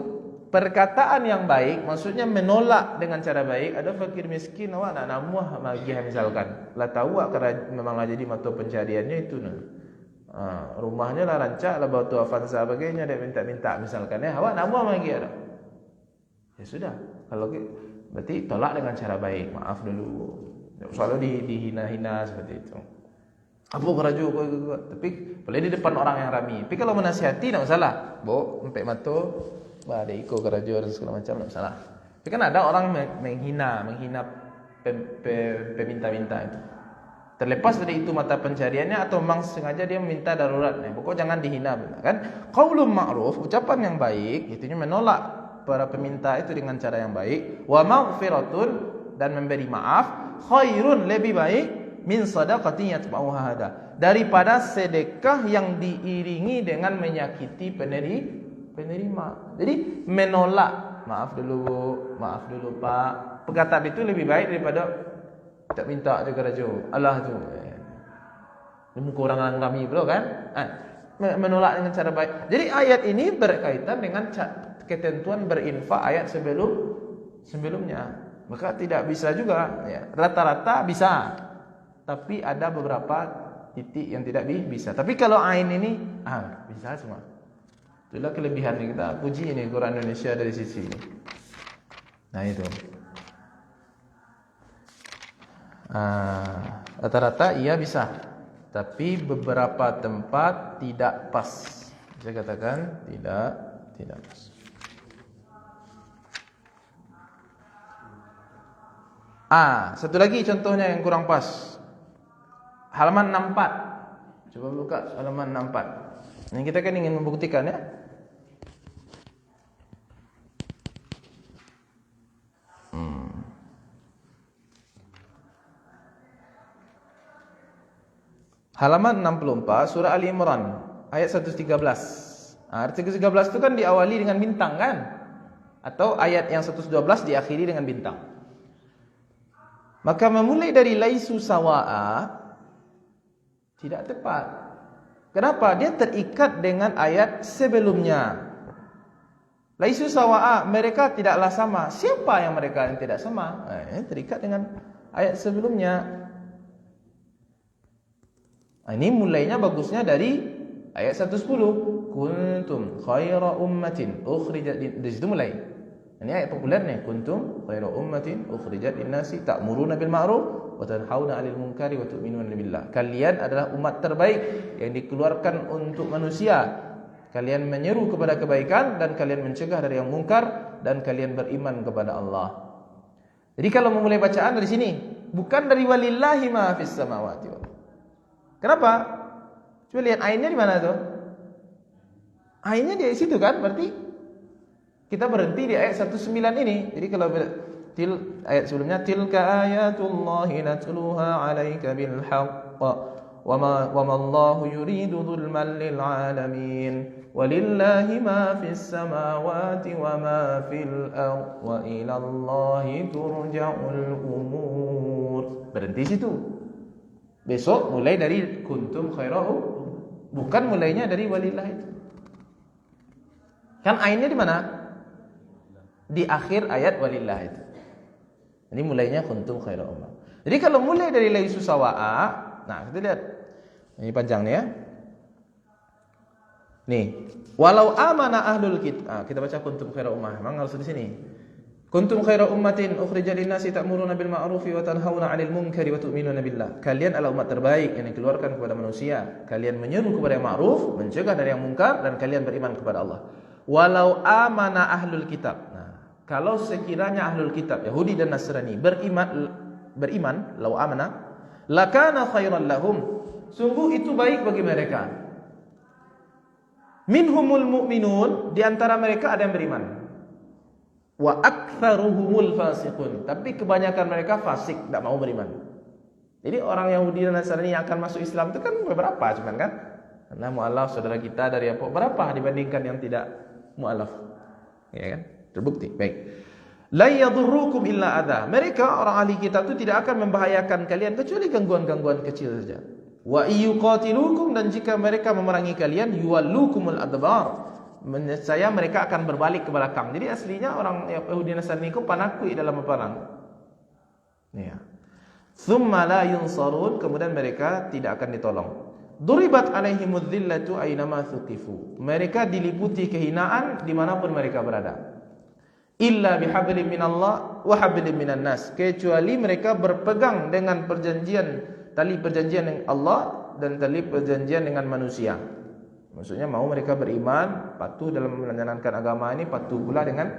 perkataan yang baik, maksudnya menolak dengan cara baik. Ada fakir miskin awak nak namuah bagi misalkan lah tahu kerana memanglah jadi mata pencariannya itu rumahnya lah rancak lah batu Avanza sebagainya, dia minta-minta misalkan awak nak buang lagi ada. Ya sudah, kalau berarti tolak dengan cara baik, maaf dulu. Selalu dihina-hina seperti itu. Apa keraju tapi boleh di depan orang yang ramai. Tapi kalau menasihati tak masalah. Empek mata, ada ikut keraju dan segala macam tak masalah. Tapi kan ada orang menghina peminta-minta itu. Terlepas dari itu mata pencariannya atau memang sengaja dia meminta darurat. Pokok jangan dihina, kan? Qaulun ma'ruf, ucapan yang baik, itunya menolak para peminta itu dengan cara yang baik. Wa maghfiratun, dan memberi maaf, khairun, lebih baik, min sadaqatin yatba'uha hadha, daripada sedekah yang diiringi dengan menyakiti penerima. Jadi menolak, maaf dulu Pak. Perkataan itu lebih baik daripada tak minta je keraju. Allah tu. Muka orang kami pula kan? Menolak dengan cara baik. Jadi ayat ini berkaitan dengan ketentuan berinfak ayat sebelumnya. Maka tidak bisa juga ya. Rata-rata bisa. Tapi ada beberapa titik yang tidak bisa. Tapi kalau ain ini bisa semua. Itulah kelebihan kita. Puji ini Quran Indonesia dari sisi ini. Nah itu. Rata-rata iya bisa, tapi beberapa tempat tidak pas. Saya katakan tidak pas. Satu lagi contohnya yang kurang pas. Halaman 64. Coba buka halaman 64. Ini kita kan ingin membuktikan ya. Halaman 64 surah Ali Imran ayat 113. Ayat 113 itu kan diawali dengan bintang kan? Atau ayat yang 112 diakhiri dengan bintang. Maka memulai dari laisu sawa'a tidak tepat. Kenapa? Dia terikat dengan ayat sebelumnya. Laisu sawa'a, mereka tidaklah sama. Siapa yang mereka yang tidak sama? Ini terikat dengan ayat sebelumnya. Ini mulainya bagusnya dari ayat 110. Kuntum khaira ummatin ukhrijat, dari situ mulai. Ini ayat populer nih. Kuntum khaira ummatin ukhrijat linnasi ta'muruna bil ma'ruf wa tanhauna 'anil munkari wa tu'minuna billah. Kalian adalah umat terbaik yang dikeluarkan untuk manusia. Kalian menyeru kepada kebaikan dan kalian mencegah dari yang mungkar dan kalian beriman kepada Allah. Jadi kalau memulai bacaan dari sini, bukan dari walillahi ma fis samawati wal. Kenapa? Coba lihat ainnya di mana tuh? Ainnya di situ kan? Berarti kita berhenti di ayat 19 ini. Jadi kalau ayat sebelumnya tilka ayatullahi natluha 'alaika bil haqq wa ma Allahu yuridu dzulman lil 'alamin walillahi ma fis samawati wa ma fil ardh wa ila Allahi turja'ul umur. Berhenti situ. Besok mulai dari kuntum khairau, bukan mulainya dari walillah itu. Kan ainnya di mana? Di akhir ayat walillah itu. Ini mulainya kuntum khairau ummah. Jadi kalau mulai dari laisu sawa'a, nah kita lihat. Ini panjang nih ya. Nih, walau amana ahlul kitab. Kita baca kuntum khairau ummah. Memang harus di sini. Kuntum khaira ummatin ukhrijat linnasi ta'muruna bil ma'rufi wa tanhauna 'anil munkari wa tu'minuna billah. Kalian adalah umat terbaik yang dikeluarkan kepada manusia. Kalian menyeru kepada yang ma'ruf, mencegah dari yang mungkar dan kalian beriman kepada Allah. Walau amana ahlul kitab. Nah, kalau sekiranya ahlul kitab Yahudi dan Nasrani beriman, lau amana, lakana khairan lahum. Sungguh itu baik bagi mereka. Minhumul mu'minun, di antara mereka ada yang beriman. Wa aktsaruhumul fasiqun, tapi kebanyakan mereka fasik, tidak mau beriman. Jadi orang Yahudi dan Nasrani yang akan masuk Islam itu kan beberapa cuman kan? Karena mu'alaf saudara kita dari apa? Berapa dibandingkan yang tidak mu'alaf? Ya kan? Terbukti. Baik. La yadurrukum illa adza. Mereka orang ahli kitab itu tidak akan membahayakan kalian kecuali gangguan-gangguan kecil saja. Wa iyuqatilukum, dan jika mereka memerangi kalian yuwallukumul adbar. Saya mereka akan berbalik ke belakang. Jadi aslinya orang Yahudi Nasrani itu panakui dalam perang. Ya. Tsumma la yunsarun, kemudian mereka tidak akan ditolong. Duribat alaihimudz dzillatu aynama thuqifu. Mereka diliputi kehinaan dimanapun mereka berada. Illa bihablim minallah wa hablim minan nas. Kecuali mereka berpegang dengan tali perjanjian dengan Allah dan tali perjanjian dengan manusia. Maksudnya mau mereka beriman, patuh dalam menjalankan agama ini, patuh pula dengan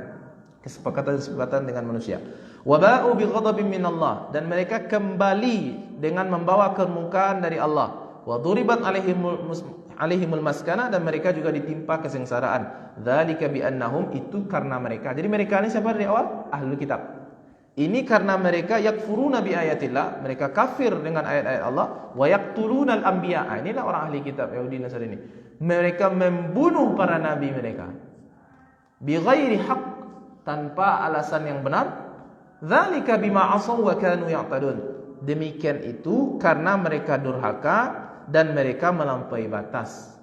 kesepakatan dengan manusia. Wa ba'u bi ghadabin minallah, dan mereka kembali dengan membawa kemurkaan dari Allah. Wa duribat alaihimul maskana, dan mereka juga ditimpa kesengsaraan. Dzalika bi annahum, itu karena mereka. Jadi mereka ini siapa dari awal? Ahlul kitab. Ini karena mereka yakfuruna bi ayatillah, mereka kafir dengan ayat-ayat Allah, wa yaqtulunal anbiya. Inilah orang ahli kitab Yahudi Nasrani. Mereka membunuh para nabi mereka bi ghairi haqq, tanpa alasan yang benar. Dzalika bima asaw wa kanu ya'tadun. Demikian itu karena mereka durhaka dan mereka melampaui batas.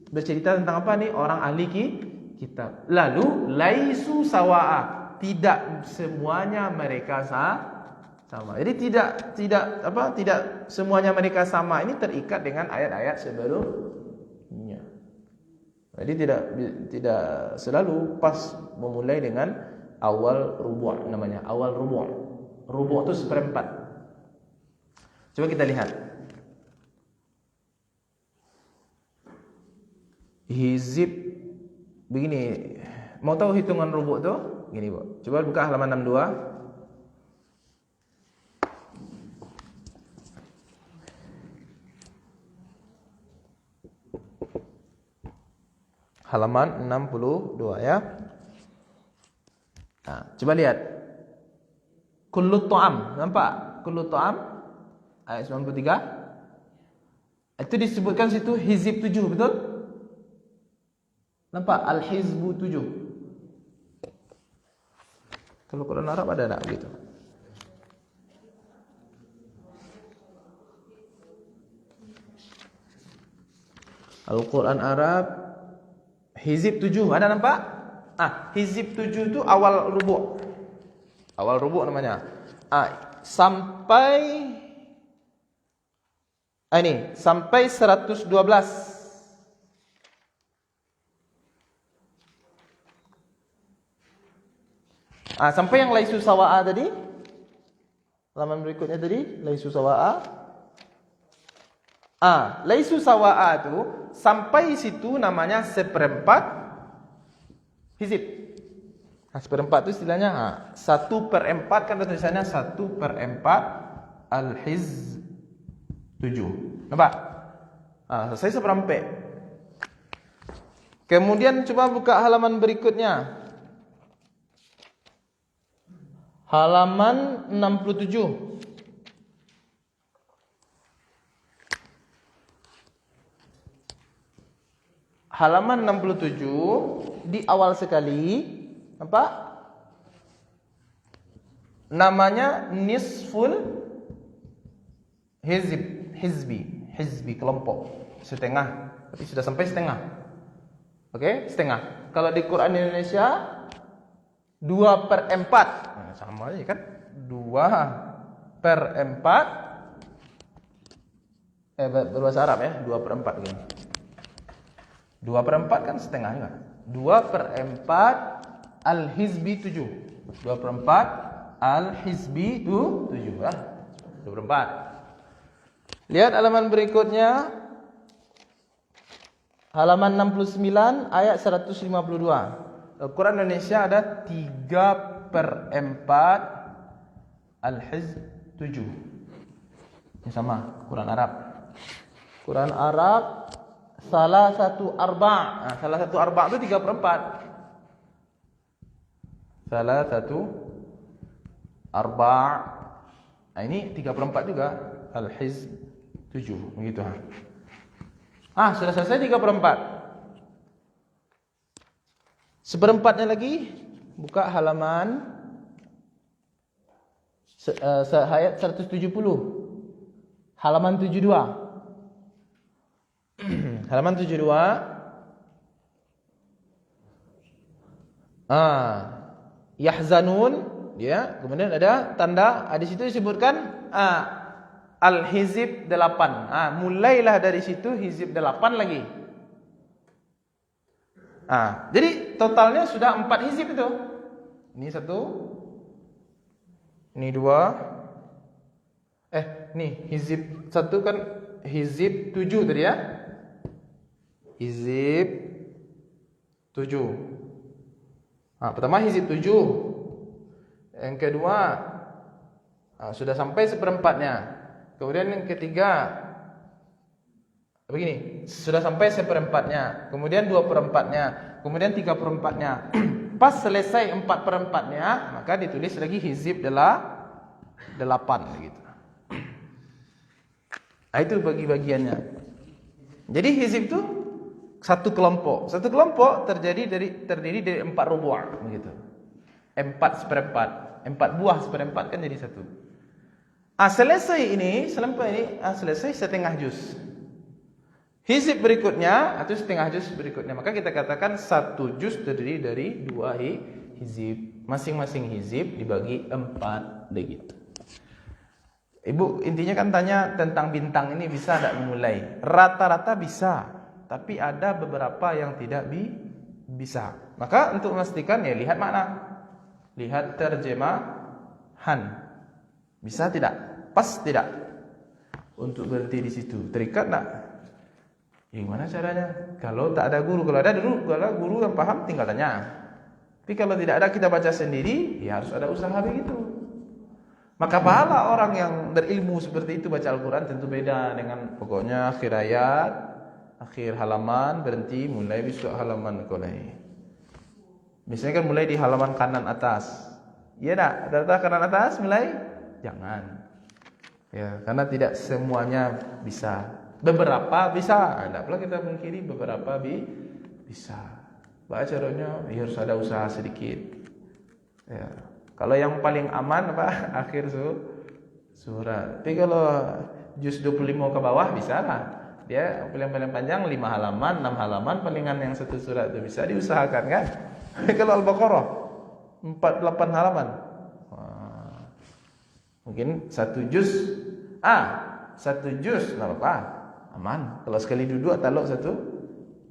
Bercerita tentang apa nih? Orang ahli kitab. Lalu laisu sawa'a, tidak semuanya mereka sama. Jadi tidak semuanya mereka sama. Ini terikat dengan ayat-ayat sebelumnya. Jadi tidak selalu pas memulai dengan awal rubu', namanya awal rubu'. Rubu' itu seperempat. Coba kita lihat. Hizib begini. Mau tahu hitungan rubu' itu? Gini, Bu. Coba buka halaman 62. Halaman 62 ya. Nah, coba lihat. Kullu ta'am, nampak? Kullu ta'am ayat 93. Itu disebutkan situ hizib 7, betul? Nampak al-hizbu 7. Kalau Quran Arab ada tak begitu? Al-Quran Arab hizib 7, ada nampak? Hizib 7 itu awal rubu'. Awal rubu' namanya. Sampai sampai 112. Sampai yang laisu sawa'a tadi. Halaman berikutnya tadi, laisu sawa'a. Laisu sawa'a itu sampai situ namanya seperempat hizib. Seperempat itu istilahnya 1/4 kan tulisannya 1/4 al-hiz 7. Nampak? Selesai seperempat. Kemudian coba buka halaman berikutnya. Halaman 67. Halaman 67 di awal sekali apa? Namanya nisful hizbi kelompok setengah, tapi sudah sampai setengah. Oke, setengah. Kalau di Quran Indonesia 2/4. Sama aja kan? 2/4. Berbahasa Arab ya, 2/4 gini. 2/4 kan setengah juga. 2/4 al-hizbi 7. 2/4 al-hizbi 7 lah. 2/4. Lihat halaman berikutnya. Halaman 69 ayat 152. Quran Indonesia ada 3/4 al-hizb 7. Ini sama Quran Arab. Quran Arab salah satu arba'. Salah satu arba' itu 3/4. Salah satu arba'. Ini 3/4 juga. Al-hizb 7. Begitu. Sudah selesai 3/4. Seperempatnya lagi. Buka halaman ayat 170. Halaman 72. Halaman 72. Yahzanun, ya. Kemudian ada tanda, di situ disebutkan al-hizib 8. Mulailah dari situ hizib 8 lagi. Jadi totalnya sudah 4 hizib itu. Ini 1. Ini 2. Nih hizib 1 kan hizib 7 tadi ya. Hizib 7. Pertama hizib 7. Yang kedua sudah sampai seperempatnya. Kemudian yang ketiga begini, sudah sampai seperempatnya. Kemudian 2/4-nya. Kemudian 3/4-nya. Pas selesai 4/4-nya, maka ditulis lagi hizib 8 gitu. Itu bagi-bagiannya. Jadi hizib itu satu kelompok. Satu kelompok terdiri dari 4 rubu' begitu. 4/4. 4 buah seperempat kan jadi 1. Selesai setengah juz. Hizib berikutnya atau setengah juz berikutnya, maka kita katakan 1 juz terdiri dari 2 hizib. Masing-masing hizib dibagi 4 begitu. Ibu intinya kan tanya tentang bintang ini bisa tidak memulai? Rata-rata bisa. tapi ada beberapa yang tidak bisa. Maka untuk memastikan ya lihat makna. Lihat terjemahan. Bisa tidak? Pas tidak? Untuk berhenti di situ. Terikat tak? Gimana caranya? Kalau tak ada guru, kalau ada guru yang paham tinggal tanya. Tapi kalau tidak ada kita baca sendiri, ya harus ada usaha begitu. Maka pahala orang yang berilmu seperti itu baca Al-Quran tentu beda dengan pokoknya akhir ayat, akhir halaman, berhenti, mulai besok halaman mulai. Biasanya kan mulai di halaman kanan atas. Iya tak? Data kanan atas mulai? Jangan. Ya, karena tidak semuanya bisa. Beberapa bisa. Tidak pula kita mengkiri beberapa bisa. Baca caranya ya harus ada usaha sedikit. Ya. Kalau yang paling aman apa? Akhir surat. Tapi kalau juz 25 ke bawah bisa lah. Dia paling panjang 5 halaman, 6 halaman, palingan yang 1 surat itu bisa diusahakan kan? Kalau Al-Baqarah 48 halaman. Wah. Mungkin 1 juz. 1 juz enggak apa-apa. Aman. Kalau sekali duduk taluk 1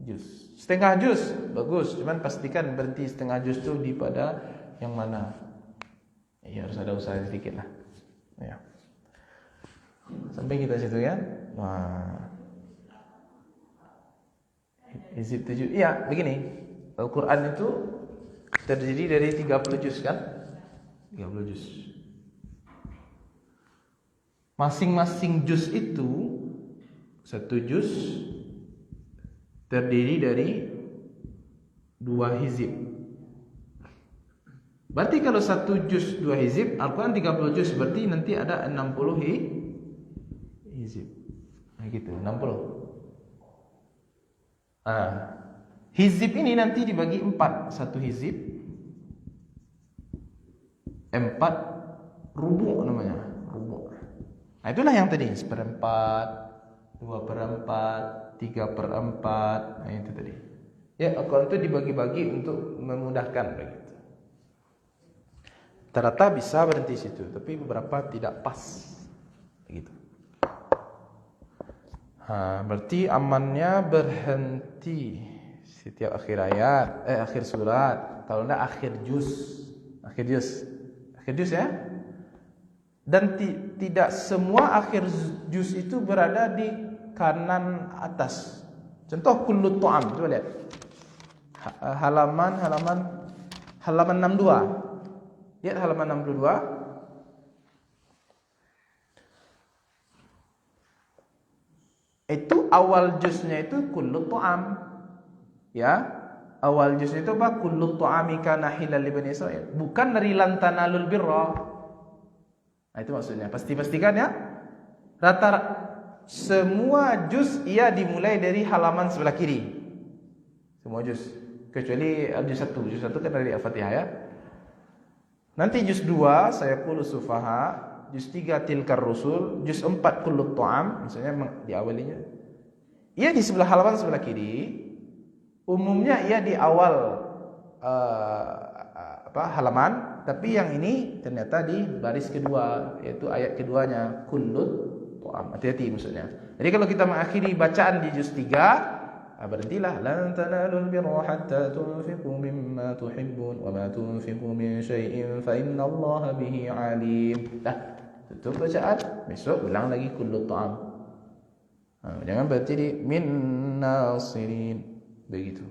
juz. Setengah juz bagus, cuman pastikan berhenti setengah juz itu di pada yang mana. Ya harus ada usaha sedikit lah. Ya. Sampai kita situ ya. Wah. Hizib 7. Iya, begini. Al-Qur'an itu terdiri dari 30 juz kan? 30 juz. Masing-masing juz itu 1 juz terdiri dari 2 hizib. Berarti kalau 1 juz 2 hizib, Al-Quran 30 juz, berarti nanti ada 60 hizib. Nah gitu, 60. Hizib ini nanti dibagi 4. 1 hizib 4 rubu' namanya. Rubu'. Nah itulah yang tadi 1/4, 2/4, 3/4. Nah itu tadi. Ya, Al-Quran itu dibagi-bagi untuk memudahkan begitu. Rata-rata bisa berhenti situ, tapi beberapa tidak pas. Begitu. Berarti amannya berhenti setiap akhir ayat, akhir surat. Kalau enggak akhir juz. Akhir juz ya. Dan tidak semua akhir juz itu berada di kanan atas. Contoh kullu ta'am, coba lihat. Halaman 62. Lihat halaman 62. Itu awal juznya itu kullu ta'am. Ya. Awal juznya itu apa? Kullu ta'ami kana hilal li bani Israil. Bukan dari lan tanalul birra. Nah itu maksudnya. Pastikan ya. Semua juz ia dimulai dari halaman sebelah kiri. Semua juz. Kecuali juz 1. Juz 1 kan dari Al-Fatihah ya. Nanti juz 2 saya qulu sufaha, juz 3 tilkar rusul, juz 4 kullu ta'am, misalnya diawalinya. Ia di sebelah halaman sebelah kiri. Umumnya ia di awal halaman, tapi yang ini ternyata di baris kedua, yaitu ayat keduanya kullu ta'am. Hati-hati maksudnya. Jadi kalau kita mengakhiri bacaan di juz 3, berhentilah. Lan tanalul birra hatta tunfiqu mimma tuhibbun wa ma tunfiqu min syai'in fa innallaha bihi alim. Tutup bacaan, besok ulang lagi kullu ta'am. Jangan berhenti di min nasirin. Begitu.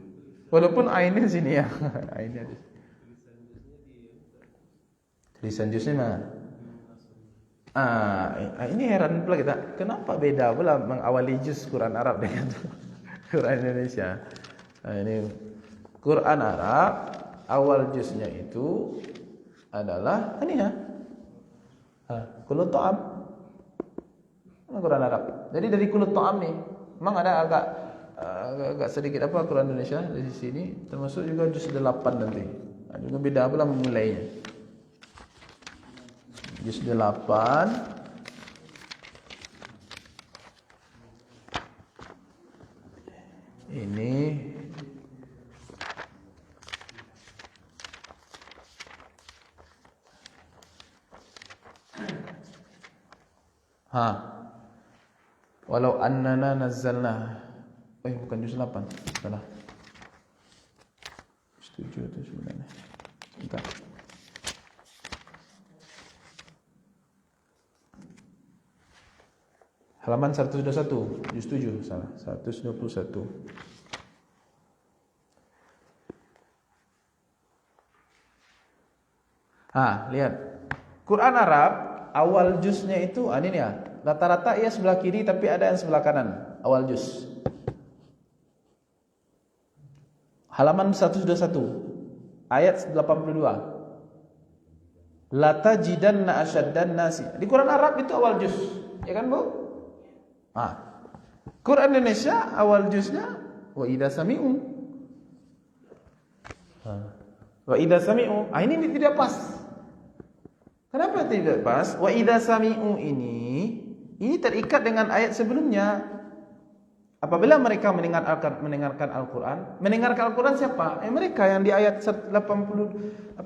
Walaupun ainnya sini ya. Ainnya di tulisan juznya mana? Ini heran pula kita. Kenapa beda pula mengawali juz Quran Arab dengan Quran Indonesia? Nah, ini Quran Arab awal juznya itu adalah ini ya. Kullu ta'am. Quran Arab. Jadi dari kullu ta'am nih, memang ada agak sedikit Quran Indonesia dari sini, termasuk juga juz 8 nanti. Juga beda pula memulainya. Juz 8 ini walau annana nazzalna Bukan juz 8. Salah. Juz 7 itu sebenarnya. Bentar. Halaman 121, juz 7, salah. 121. Lihat. Quran Arab awal juznya itu ini ya. Rata-rata ia sebelah kiri tapi ada yang sebelah kanan awal juz. Halaman 121 ayat 82. La tajidanna asyaddan nasi. Di Quran Arab itu awal juz, ya kan, Bu? Quran Indonesia awal juznya wa idza sami'u. Wa idza sami'u. Ini tidak pas. Kenapa tidak pas? Wa idza sami'u ini terikat dengan ayat sebelumnya. Apabila mereka mendengarkan Al-Qur'an, mendengarkan Al-Qur'an siapa? Mereka yang di ayat 82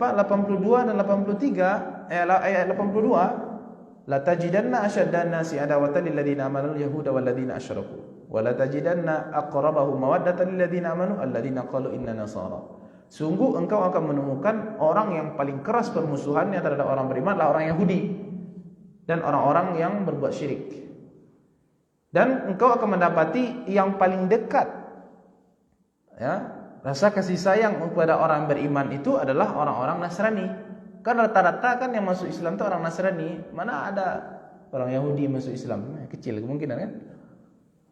dan 83, ayat 82. La tajidanna asyaddan nasi adawatan lil ladzina amanu yahuda wal ladzina asyraku wa la tajidanna aqrabahum mawaddatan lil ladzina amanu alladzina qalu inna nasara. Sungguh engkau akan menemukan orang yang paling keras permusuhannya terhadap orang beriman adalah orang Yahudi dan orang-orang yang berbuat syirik. Dan engkau akan mendapati yang paling dekat rasa kasih sayang kepada orang beriman itu adalah orang-orang Nasrani. Kan rata-rata kan yang masuk Islam itu orang Nasrani. Mana ada orang Yahudi masuk Islam? Kecil kemungkinan kan.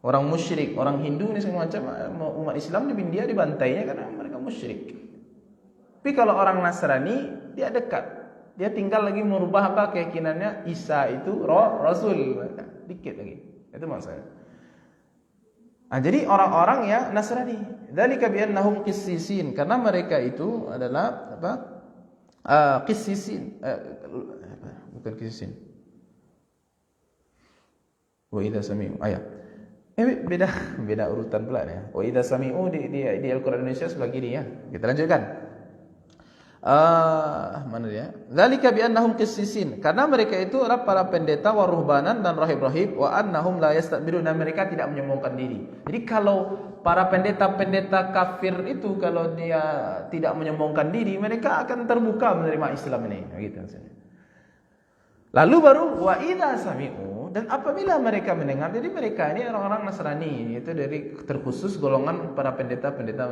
Orang musyrik, orang Hindu ini semua macam umat Islam di India dibantainya karena mereka musyrik. Tapi kalau orang Nasrani dia dekat. Dia tinggal lagi merubah keyakinannya Isa itu Rasul. Dikit lagi. Itu maksudnya. Jadi orang-orang yang Nasrani. Dzalika bi annahum qissisin, karena mereka itu adalah qissisin, bukan qissisin. Wa idza sami'u beda urutan pula ya. Wa idza sami'u di Al-Qur'an Indonesia sebelah kiri ya. Kita lanjutkan. Mana dia? Dzalika bi annahum qissisin, karena mereka itu adalah para pendeta wa ruhbanan dan rahib-rahib wa annahum la yastakbiruna, mereka tidak menyombongkan diri. Jadi kalau para pendeta-pendeta kafir itu kalau dia tidak menyombongkan diri, mereka akan terbuka menerima Islam ini, gitu maksudnya. Lalu baru wa idza sami'u, dan apabila mereka mendengar, jadi mereka ini orang-orang Nasrani, itu dari terkhusus golongan para pendeta-pendeta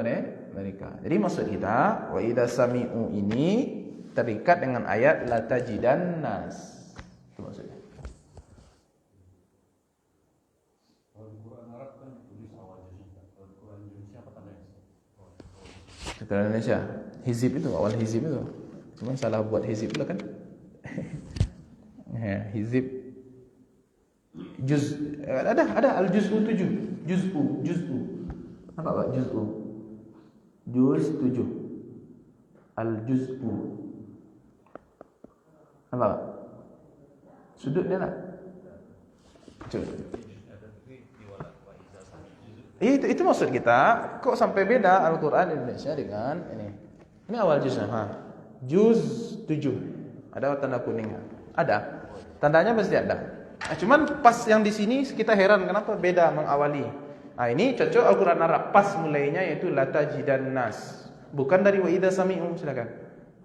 mereka. Jadi maksud kita wa idza sami'u ini terikat dengan ayat la tajidan nas. Itu maksudnya. Quran Indonesia, hizib itu, awal hizib itu. Cuma salah buat hizib pula kan. Hizib juz ada al-juz'u 7. Juz'u. Apa Pak juz'u? Juz 7. Al-juz'u. Apa Pak? Sudut dia tak? Coba. Itu maksud kita. Kok sampai beda Al-Quran Indonesia dengan ini? Ini awal juznya. Juz 7. Ada tanda kuning? Ada. Tandanya pasti ada. Cuman pas yang di sini kita heran kenapa beda mengawali. Ini cocok Al-Quran Arab. Pas mulainya yaitu la tajidan nas. Bukan dari wa idza sami'u, silakan.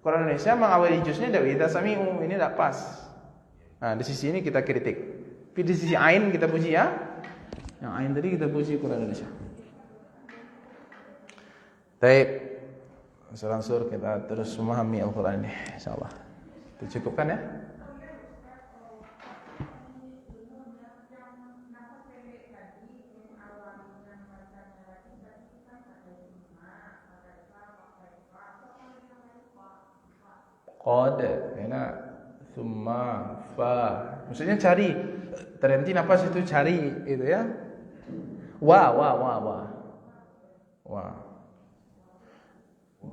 Quran Indonesia mengawali juznya dari wa idza sami'u. Ini tak pas. Di sisi ini kita kritik. Tapi di sisi ain kita puji ya. Yang ain tadi kita puji Quran Indonesia. Baik. Langsung kita terus memahami Al-Quran ini, insyaallah. Tercukupkan ya. Qad, summa fa. Maksudnya cari, terhenti nafas itu cari itu ya. Wa.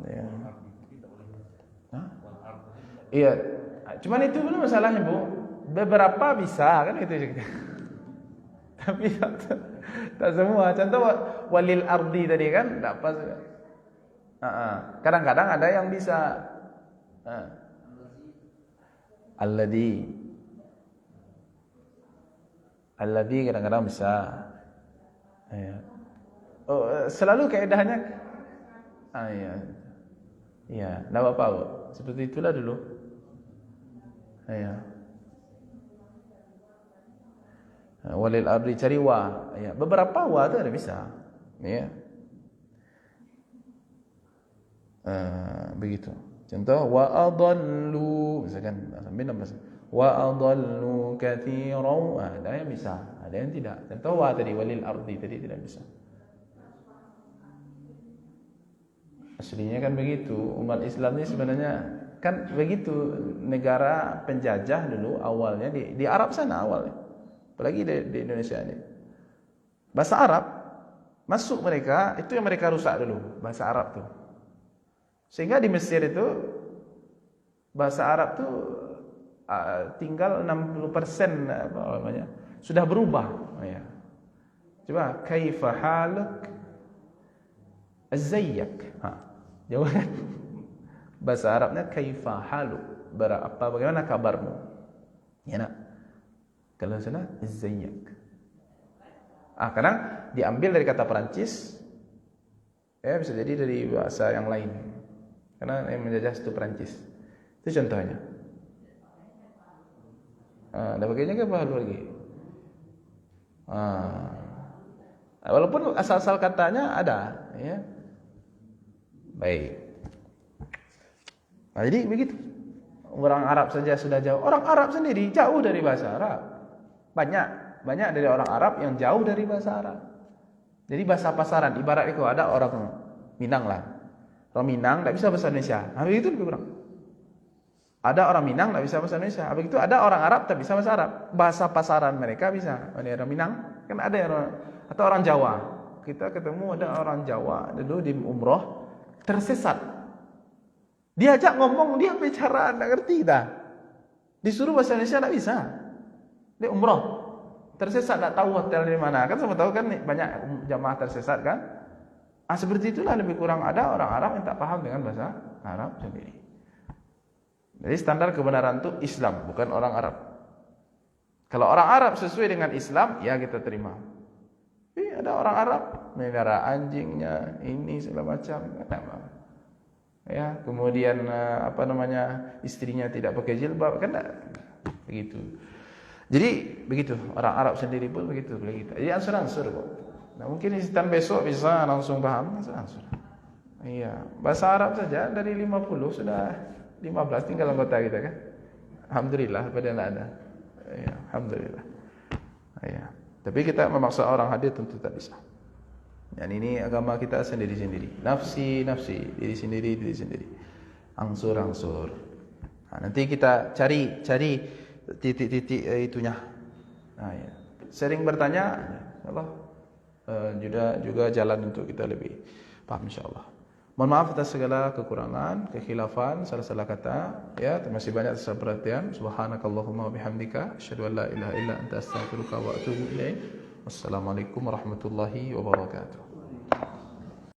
Ya. Iya. Cuman itu belum masalahnya, Bu. Beberapa bisa kan itu juga. Tapi tak semua. Contoh walil ardi tadi kan enggak pas. Kadang-kadang ada yang bisa. Alladhi kadang-kadang bisa. Selalu kaedahnya iya. Iya, enggak apa-apa. Seperti itulah dulu. Iya. Walil ardi cari wa. Ya, beberapa wa itu ada bisa. Ya. Begitu. Contoh wa adallu, misalkan sambil nama wa adallu katsiran. Ada yang bisa, ada yang tidak. Contoh wa tadi walil ardi tadi tidak bisa. Aslinya kan begitu. Umat Islam ini sebenarnya kan begitu, negara penjajah dulu awalnya di Arab sana awalnya. Apalagi di Indonesia ini. Bahasa Arab masuk mereka, itu yang mereka rusak dulu, bahasa Arab tuh. Sehingga di Mesir itu bahasa Arab tuh tinggal 60% apa namanya, sudah berubah. Ya. Coba kaifa haluk azayyak. Jawaban bahasa Arabnya kaifa haluk, bagaimana kabarmu? Ya nak. Kalau sana azayyak. Kadang diambil dari kata Perancis, ya bisa jadi dari bahasa yang lain. Karena yang menjajah itu Perancis. Itu contohnya. Ada bagiannya ke bahalu lagi. Walaupun asal-asal katanya ada, ya. Baik. Nah, jadi begitu. Orang Arab saja sudah jauh. Orang Arab sendiri jauh dari bahasa Arab. Banyak dari orang Arab yang jauh dari bahasa Arab. Jadi bahasa pasaran, ibarat itu ada orang Minang lah. Orang Minang tidak bisa bahasa Indonesia. Habis itu lebih kurang. Ada orang Minang tidak bisa bahasa Indonesia. Habis itu ada orang Arab tak bisa bahasa Arab. Bahasa pasaran mereka bisa. Ada orang Minang, kan ada orang, atau orang Jawa. Kita ketemu ada orang Jawa dulu di umroh tersesat. Diajak ngomong, dia bicara tidak ngerti dah. Disuruh bahasa Indonesia tidak bisa. Dia umroh tersesat, tidak tahu hotel di mana. Kan sama tahu kan banyak jamaah tersesat kan. Seperti itulah lebih kurang ada orang Arab yang tak paham dengan bahasa Arab sendiri. Jadi standar kebenaran itu Islam, bukan orang Arab. Kalau orang Arab sesuai dengan Islam, ya kita terima. Tapi ada orang Arab melihara anjingnya, ini segala macam, ya, kemudian istrinya tidak pakai jilbab, kan begitu. Jadi begitu, orang Arab sendiri pun begitu. Jadi ansur-ansur kok. Nah, mungkin isitan besok bisa langsung paham ansur-ansur. Iya, bahasa Arab saja dari 50 sudah 15 tinggal anggota kita kan. Alhamdulillah pada tidak ada. Ya, alhamdulillah. Ya. Tapi kita memaksa orang hadir tentu tak bisa. Dan ini agama kita sendiri-sendiri. Nafsi, diri sendiri. Angsur. Nah, nanti kita cari titik-titik itunya. Nah, ya. Sering bertanya, Allah juga jalan untuk kita lebih paham insyaallah. Mohon maaf atas segala kekurangan, kekhilafan, salah-salah kata, ya, masih banyak salah perhatian. Subhanakallahumma wa bihamdika asyhadu an la ilaha illa anta astaghfiruka wa atubu ilaik. Wassalamualaikum warahmatullahi wabarakatuh.